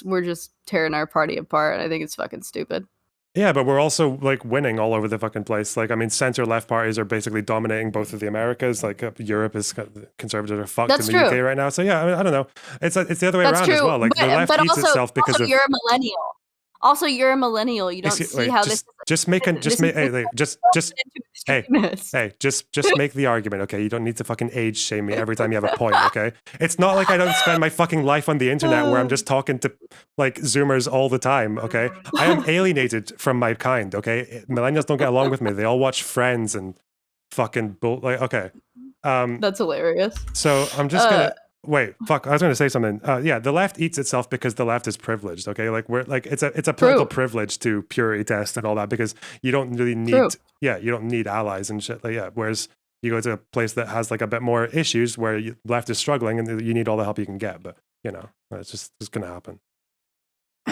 Speaker 1: we're just tearing our party apart. I think it's fucking stupid.
Speaker 2: Yeah, but we're also like winning all over the fucking place. Like, I mean, center left parties are basically dominating both of the Americas. Like, Europe is conservatives are fucked
Speaker 1: That's
Speaker 2: in the
Speaker 1: true.
Speaker 2: UK right now. So yeah, I mean, I don't know. It's the other way
Speaker 1: That's
Speaker 2: around
Speaker 1: true.
Speaker 2: as well. Like the left eats
Speaker 1: also,
Speaker 2: itself because of.
Speaker 1: you're a millennial. Also, you're a millennial. You don't see how this.
Speaker 2: Just make hey, just make the argument, okay? You don't need to fucking age shame me every time you have a point, okay? It's not like I don't spend my fucking life on the internet where I'm just talking to like Zoomers all the time, okay? I am alienated from my kind, okay? Millennials don't get along with me. They all watch Friends and fucking okay.
Speaker 1: That's hilarious.
Speaker 2: So I'm just gonna. Wait, fuck! I was going to say something. Yeah, the left eats itself because the left is privileged. Okay, like we're like it's a political privilege to purity test and all that because you don't really need you don't need allies and shit. Like whereas you go to a place that has like a bit more issues where left is struggling and you need all the help you can get. But you know, it's going to happen.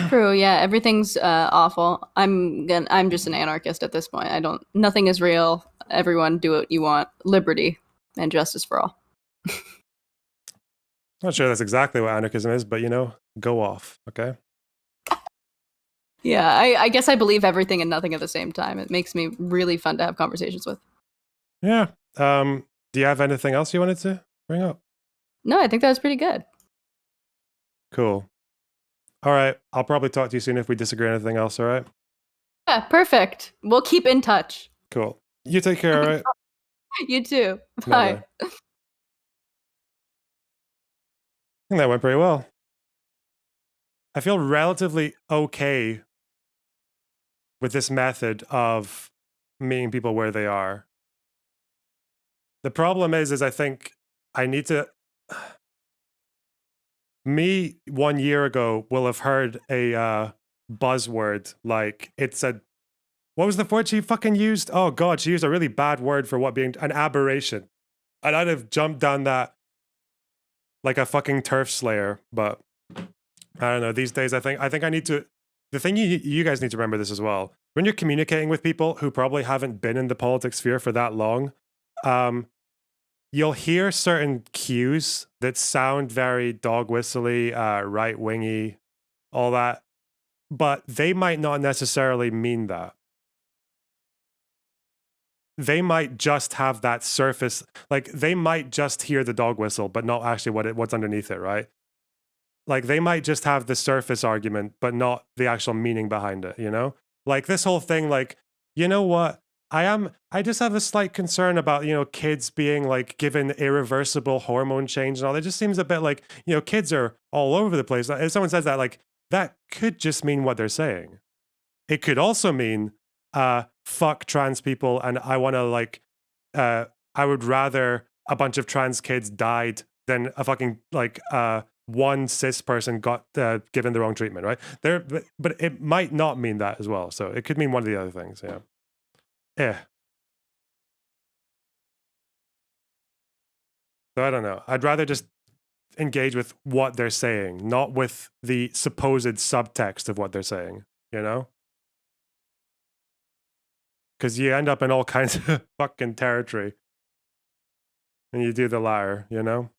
Speaker 1: True. Yeah, everything's awful. I'm just an anarchist at this point. Nothing is real. Everyone do what you want. Liberty and justice for all.
Speaker 2: Not sure that's exactly what anarchism is, but you know, go off, okay?
Speaker 1: Yeah, I guess I believe everything and nothing at the same time. It makes me really fun to have conversations with.
Speaker 2: Yeah. Do you have anything else you wanted to bring up?
Speaker 1: No, I think that was pretty good.
Speaker 2: Cool. All right. I'll probably talk to you soon if we disagree on anything else, all right?
Speaker 1: Yeah, perfect. We'll keep in touch.
Speaker 2: Cool. You take care, all right?
Speaker 1: You too.
Speaker 2: Bye. I think that went pretty well. I feel relatively okay with this method of meeting people where they are. The problem is I think I need to. Me 1 year ago will have heard a buzzword like it's a. What was the word she fucking used? Oh god, she used a really bad word for what being an aberration. And I'd have jumped down that like a fucking turf slayer, but I don't know. These days, I think I need to. The thing you guys need to remember this as well. When you're communicating with people who probably haven't been in the politics sphere for that long, you'll hear certain cues that sound very dog whistly, right wingy, all that, but they might not necessarily mean that. They might just have that surface, like they might just hear the dog whistle, but not actually what's underneath it, right? Like they might just have the surface argument, but not the actual meaning behind it, you know? Like this whole thing, like, you know what? I just have a slight concern about, you know, kids being like given irreversible hormone change and all. It just seems a bit like, you know, kids are all over the place. If someone says that, like, that could just mean what they're saying. It could also mean, fuck trans people and I want to like, I would rather a bunch of trans kids died than a fucking like, one cis person got given the wrong treatment, right? But it might not mean that as well. So it could mean one of the other things. Yeah. Yeah. So I don't know. I'd rather just engage with what they're saying, not with the supposed subtext of what they're saying, you know? Because you end up in all kinds of fucking territory when you do the latter, you know?